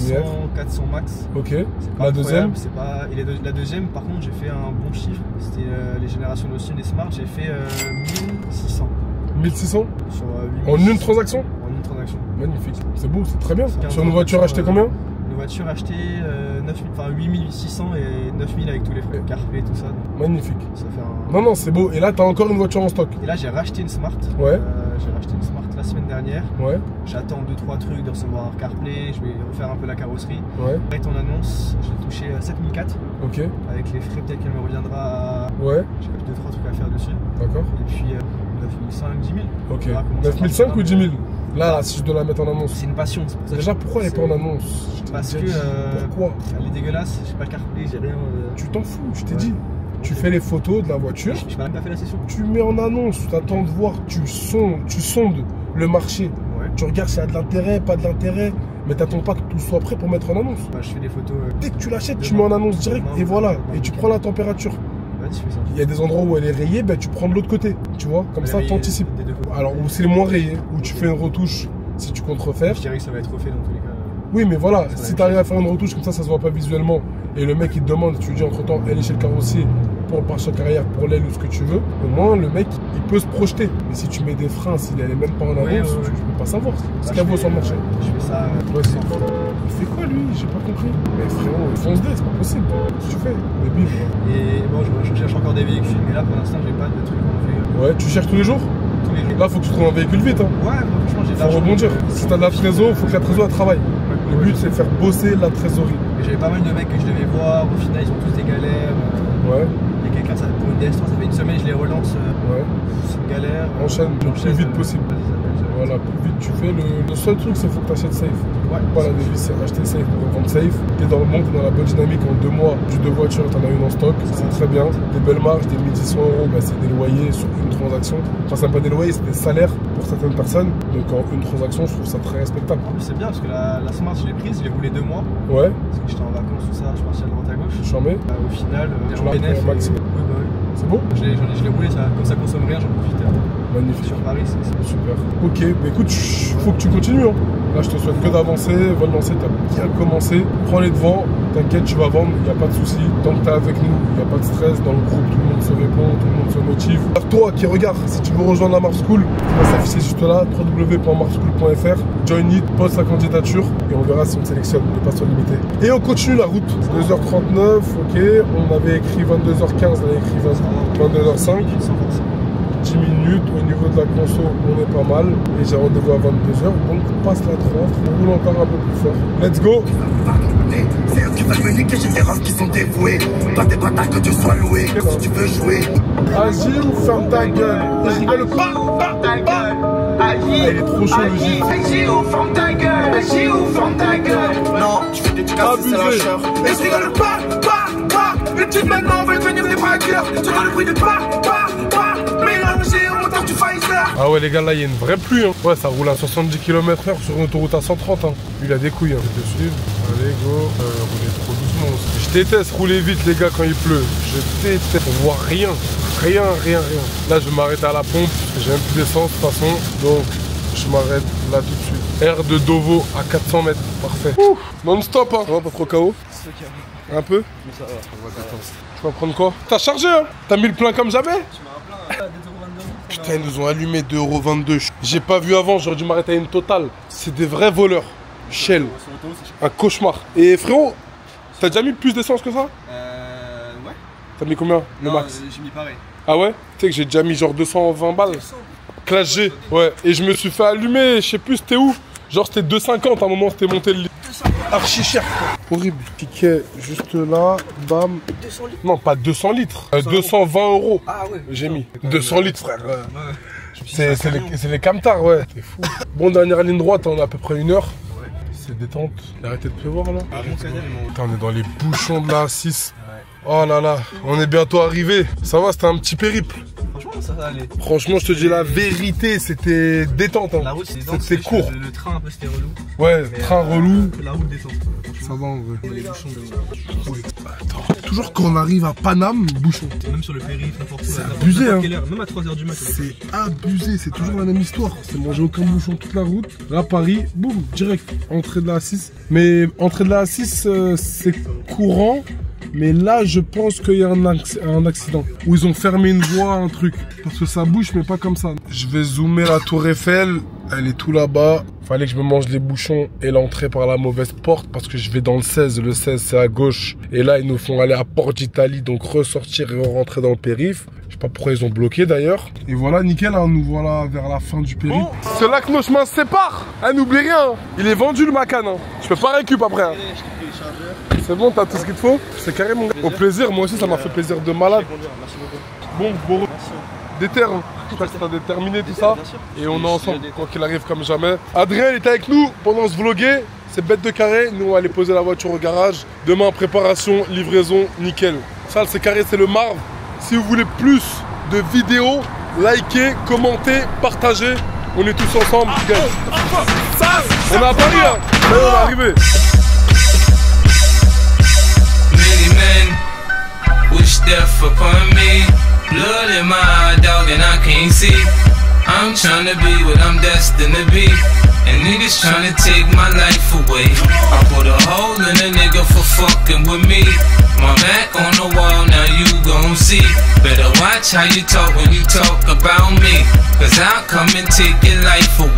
Speaker 8: 400 max.
Speaker 5: Ok. La deuxième
Speaker 8: pas... Et la deuxième, par contre, j'ai fait un bon chiffre. C'était les générations Notion, les Smart. J'ai fait 1600.
Speaker 5: 1600
Speaker 8: sur,
Speaker 5: en une transaction?
Speaker 8: En une transaction.
Speaker 5: Magnifique. C'est beau, c'est très bien. Sur une voiture achetée combien?
Speaker 8: Une voiture achetée 8600 et 9000 avec tous les frais, CarPlay, tout ça. Donc
Speaker 5: magnifique.
Speaker 8: Ça fait un...
Speaker 5: Non, non, c'est beau. Et là, t'as encore une voiture en stock?
Speaker 8: Et là, j'ai racheté une Smart.
Speaker 5: Ouais.
Speaker 8: J'ai racheté une Smart la semaine dernière.
Speaker 5: Ouais.
Speaker 8: J'attends 2-3 trucs de recevoir un CarPlay. Je vais refaire un peu la carrosserie.
Speaker 5: Ouais.
Speaker 8: Avec ton annonce, j'ai touché 7004.
Speaker 5: Ok.
Speaker 8: Avec les frais, peut-être qu'elle me reviendra à...
Speaker 5: Ouais.
Speaker 8: J'ai 2-3 trucs à faire dessus.
Speaker 5: D'accord.
Speaker 8: Et puis 9005, 10 000.
Speaker 5: Ok. 9005 ou 10 000? Là, si je dois la mettre en annonce.
Speaker 8: C'est une passion. Pour ça
Speaker 5: déjà, pourquoi elle est pas en annonce?
Speaker 8: Parce que.
Speaker 5: Pourquoi?
Speaker 8: Elle est dégueulasse, j'ai pas le CarPlay, j'ai rien.
Speaker 5: Tu t'en fous, je t'ai dit. Tu fais les photos de la voiture.
Speaker 8: Je n'ai même pas fait la session.
Speaker 5: Tu mets en annonce, tu attends de voir, tu sondes le marché. Ouais. Tu regardes s'il y a de l'intérêt, pas de l'intérêt. Mais t'attends pas que tout soit prêt pour mettre en annonce.
Speaker 8: Bah, je fais des photos.
Speaker 5: Dès que tu l'achètes, tu mets en annonce direct et voilà. Et tu prends la température. Il y a des endroits où elle est rayée, ben, tu prends de l'autre côté. Tu vois, comme ça, t'anticipes. Alors, où c'est moins rayé, où tu fais une retouche. Si tu comptes refaire.
Speaker 8: Je dirais que ça va être refait dans tous les cas.
Speaker 5: Oui, mais voilà, si tu arrives à faire une retouche comme ça se voit pas visuellement. Et le mec il te demande, tu lui dis entre temps, elle est chez le carrossier pour le pare-choc arrière, pour l'aile ou ce que tu veux. Au moins, le mec il peut se projeter. Mais si tu mets des freins, s'il est même pas en avance, tu peux pas savoir ce qu'elle vaut sur le marché.
Speaker 8: Je fais ça.
Speaker 5: Il fait quoi lui? J'ai pas compris. Mais frérot, fonce-dé, c'est pas possible. Qu'est-ce que tu fais? Mais bim.
Speaker 8: Et bon, je cherche encore des véhicules, mais là pour l'instant, j'ai pas de trucs en vue.
Speaker 5: Ouais, tu cherches tous les jours? Là, faut que tu trouves un véhicule vite. Hein.
Speaker 8: Ouais, franchement, j'ai de
Speaker 5: l'argent. Faut rebondir. Si t'as de la trésor, faut que la trésor elle travaille. Le but, c'est de faire bosser la trésorerie.
Speaker 8: J'avais pas mal de mecs que je devais voir. Au final, ils ont tous des galères.
Speaker 5: Ouais.
Speaker 8: Il y a quelqu'un, pour une DS3, ça fait une semaine, je les relance.
Speaker 5: Ouais.
Speaker 8: C'est une galère.
Speaker 5: Enchaîne le plus vite possible. Voilà, plus vite tu fais. Le seul truc, c'est qu'il faut que tu achètes safe.
Speaker 8: Ouais.
Speaker 5: Pas la devise, c'est acheter safe pour vendre safe. T'es dans le monde, t'es dans la bonne dynamique. En 2 mois, tu 2 voitures, t'en as une en stock. C'est très bien. Des belles marges, des 1100 €, bah, c'est des loyers sur une transaction. Enfin, c'est pas des loyers, c'est des salaires pour certaines personnes. Donc en une transaction, je trouve ça très respectable.
Speaker 8: C'est bien parce que la Smart, je l'ai prise, je l'ai roulée 2 mois.
Speaker 5: Ouais.
Speaker 8: Parce que j'étais en vacances, tout ça, je suis parti à droite à gauche.
Speaker 5: Je mets.
Speaker 8: Au final,
Speaker 5: tu l'as pris un maximum.
Speaker 8: Oui, bah oui.
Speaker 5: C'est beau?
Speaker 8: Je l'ai roulé, comme ça consomme rien, j'en profite.
Speaker 5: Magnifique.
Speaker 8: Sur Paris, c'est
Speaker 5: super. Ok, bah écoute, faut que tu continues. Hein. Là, je te souhaite que d'avancer. Va lancer, t'as bien commencé. Prends les devants, t'inquiète, tu vas vendre, il n'y a pas de souci. Tant que t'es avec nous, il n'y a pas de stress. Dans le groupe, tout le monde se répond, tout le monde se motive. Alors, toi qui regarde, si tu veux rejoindre la Marf School, tu vas s'afficher juste là, www.marfschool.fr. Join it, pose ta candidature et on verra si on te sélectionne. Les places sont limitées. Et on continue la route. 2h39, ok. On avait écrit 22h15, on avait écrit 22h05. 10 minutes, au niveau de la conso, on est pas mal. Et j'ai rendez-vous à 22h, donc on passe la 30, on roule encore un peu plus fort. Let's go!
Speaker 9: C'est eux qui veulent me niquer, j'ai des rangs qui sont dévoués. Pas des bâtards que Dieu soit loué, si tu veux jouer.
Speaker 5: Agis ou ferme ta gueule? Je rigole pas, ta gueule. Agis, il est trop chaud le Gilles.
Speaker 9: Agis ou ferme ta gueule. Agis ou ferme ta gueule. Non, je fais des trucs assez lâcheurs. Et je rigole pas. Les petites maintenant veulent devenir des braqueurs. Tu vois le bruit de pas. Mélangé au moteur du Pfizer.
Speaker 5: Ah ouais les gars, là il y a une vraie pluie. Hein. Ouais, ça roule à 70 km/h sur une autoroute à 130. Hein. Lui il a des couilles. Hein. Je te suis. Allez go. Roulez trop doucement aussi. Je déteste rouler vite les gars quand il pleut. Je déteste. On voit rien. Rien. Là je vais m'arrêter à la pompe. J'ai même plus d'essence de toute façon. Donc je m'arrête là tout de suite. Air de Dovo à 400 mètres. Parfait. Non-stop hein. Ça va pas trop KO? Un peu?
Speaker 8: Mais ça va.
Speaker 5: Tu vas prendre quoi? T'as chargé hein? T'as mis le plein comme jamais? Putain, ils nous ont allumé 2,22 €. J'ai pas vu avant, j'aurais dû m'arrêter à une totale. C'est des vrais voleurs. Shell. Un cauchemar. Et frérot, t'as déjà mis plus d'essence que ça?
Speaker 8: Ouais.
Speaker 5: T'as mis combien? Le max?
Speaker 8: J'ai mis pareil.
Speaker 5: Ah ouais? Tu sais que j'ai déjà mis genre 220 balles. Classe G, ouais. Et je me suis fait allumer, je sais plus c'était où. Genre c'était 2,50 à un moment, c'était monté le lit. Archi cher, quoi. Horrible. Ticket juste là, bam.
Speaker 8: 200 litres.
Speaker 5: Non, pas 200 litres. 220 €.
Speaker 8: Ah ouais.
Speaker 5: J'ai mis. 200 litres, frère.
Speaker 8: Ouais.
Speaker 5: C'est les camtars, ouais. C'est fou. Bon, dernière ligne droite, on a à peu près 1 heure. C'est détente. Arrêtez de pleuvoir là. Putain, on est dans les bouchons de la A6. Oh là là, on est bientôt arrivé. Ça va, c'était un petit périple.
Speaker 8: Franchement, ça va aller.
Speaker 5: Franchement, je te dis la vérité, c'était détente. Hein.
Speaker 8: La route,
Speaker 5: c'était court.
Speaker 8: Le train, un peu, c'était relou.
Speaker 5: Ouais, mais train relou.
Speaker 8: La route détente.
Speaker 5: Ça va en vrai.
Speaker 8: Les bouchons de...
Speaker 5: Ouais. Attends, toujours quand on arrive à Paname, bouchon.
Speaker 8: Même sur le périph', n'importe où.
Speaker 5: C'est abusé, hein.
Speaker 8: Même à 3h du matin.
Speaker 5: C'est abusé, c'est toujours la même histoire. C'est manger aucun bouchon toute la route. Là, Paris, boum, direct. Entrée de la A6. Mais entrée de la A6, c'est courant. Mais là, je pense qu'il y a un accident. Où ils ont fermé une voie, un truc. Parce que ça bouge, mais pas comme ça. Je vais zoomer la tour Eiffel. Elle est tout là-bas. Fallait que je me mange les bouchons et l'entrée par la mauvaise porte. Parce que je vais dans le 16. Le 16, c'est à gauche. Et là, ils nous font aller à Porte d'Italie. Donc ressortir et rentrer dans le périph'. Je sais pas pourquoi ils ont bloqué d'ailleurs. Et voilà, nickel, hein, nous voilà vers la fin du périph'. Oh, c'est là que nos chemins se séparent. Hein, n'oublie rien. Il est vendu le Macan. Hein. Je peux pas récup après. Hein. C'est bon, t'as tout ce qu'il te faut? C'est carré, mon gars. Au plaisir, moi aussi, ça m'a fait plaisir de malade.
Speaker 8: Merci beaucoup.
Speaker 5: Bon, Boro, déter, hein. J'espère que t'as déterminé tout ça. Et on est ensemble, quoi qu'il arrive, comme jamais. Adrien, il est avec nous pendant ce vloguer. C'est bête de carré. Nous, on va aller poser la voiture au garage. Demain, préparation, livraison, nickel. Ça, c'est carré, c'est le Marv. Si vous voulez plus de vidéos, likez, commentez, partagez. On est tous ensemble, guys. On est à Paris, hein. Là, on est arrivé.
Speaker 2: Wish death upon me. Blood in my eye, dog, and I can't see. I'm tryna be what I'm destined to be. And niggas tryna take my life away. I put a hole in a nigga for fucking with me. My back on the wall, now you gon' see. Better watch how you talk when you talk about me. Cause I'll come and take your life away.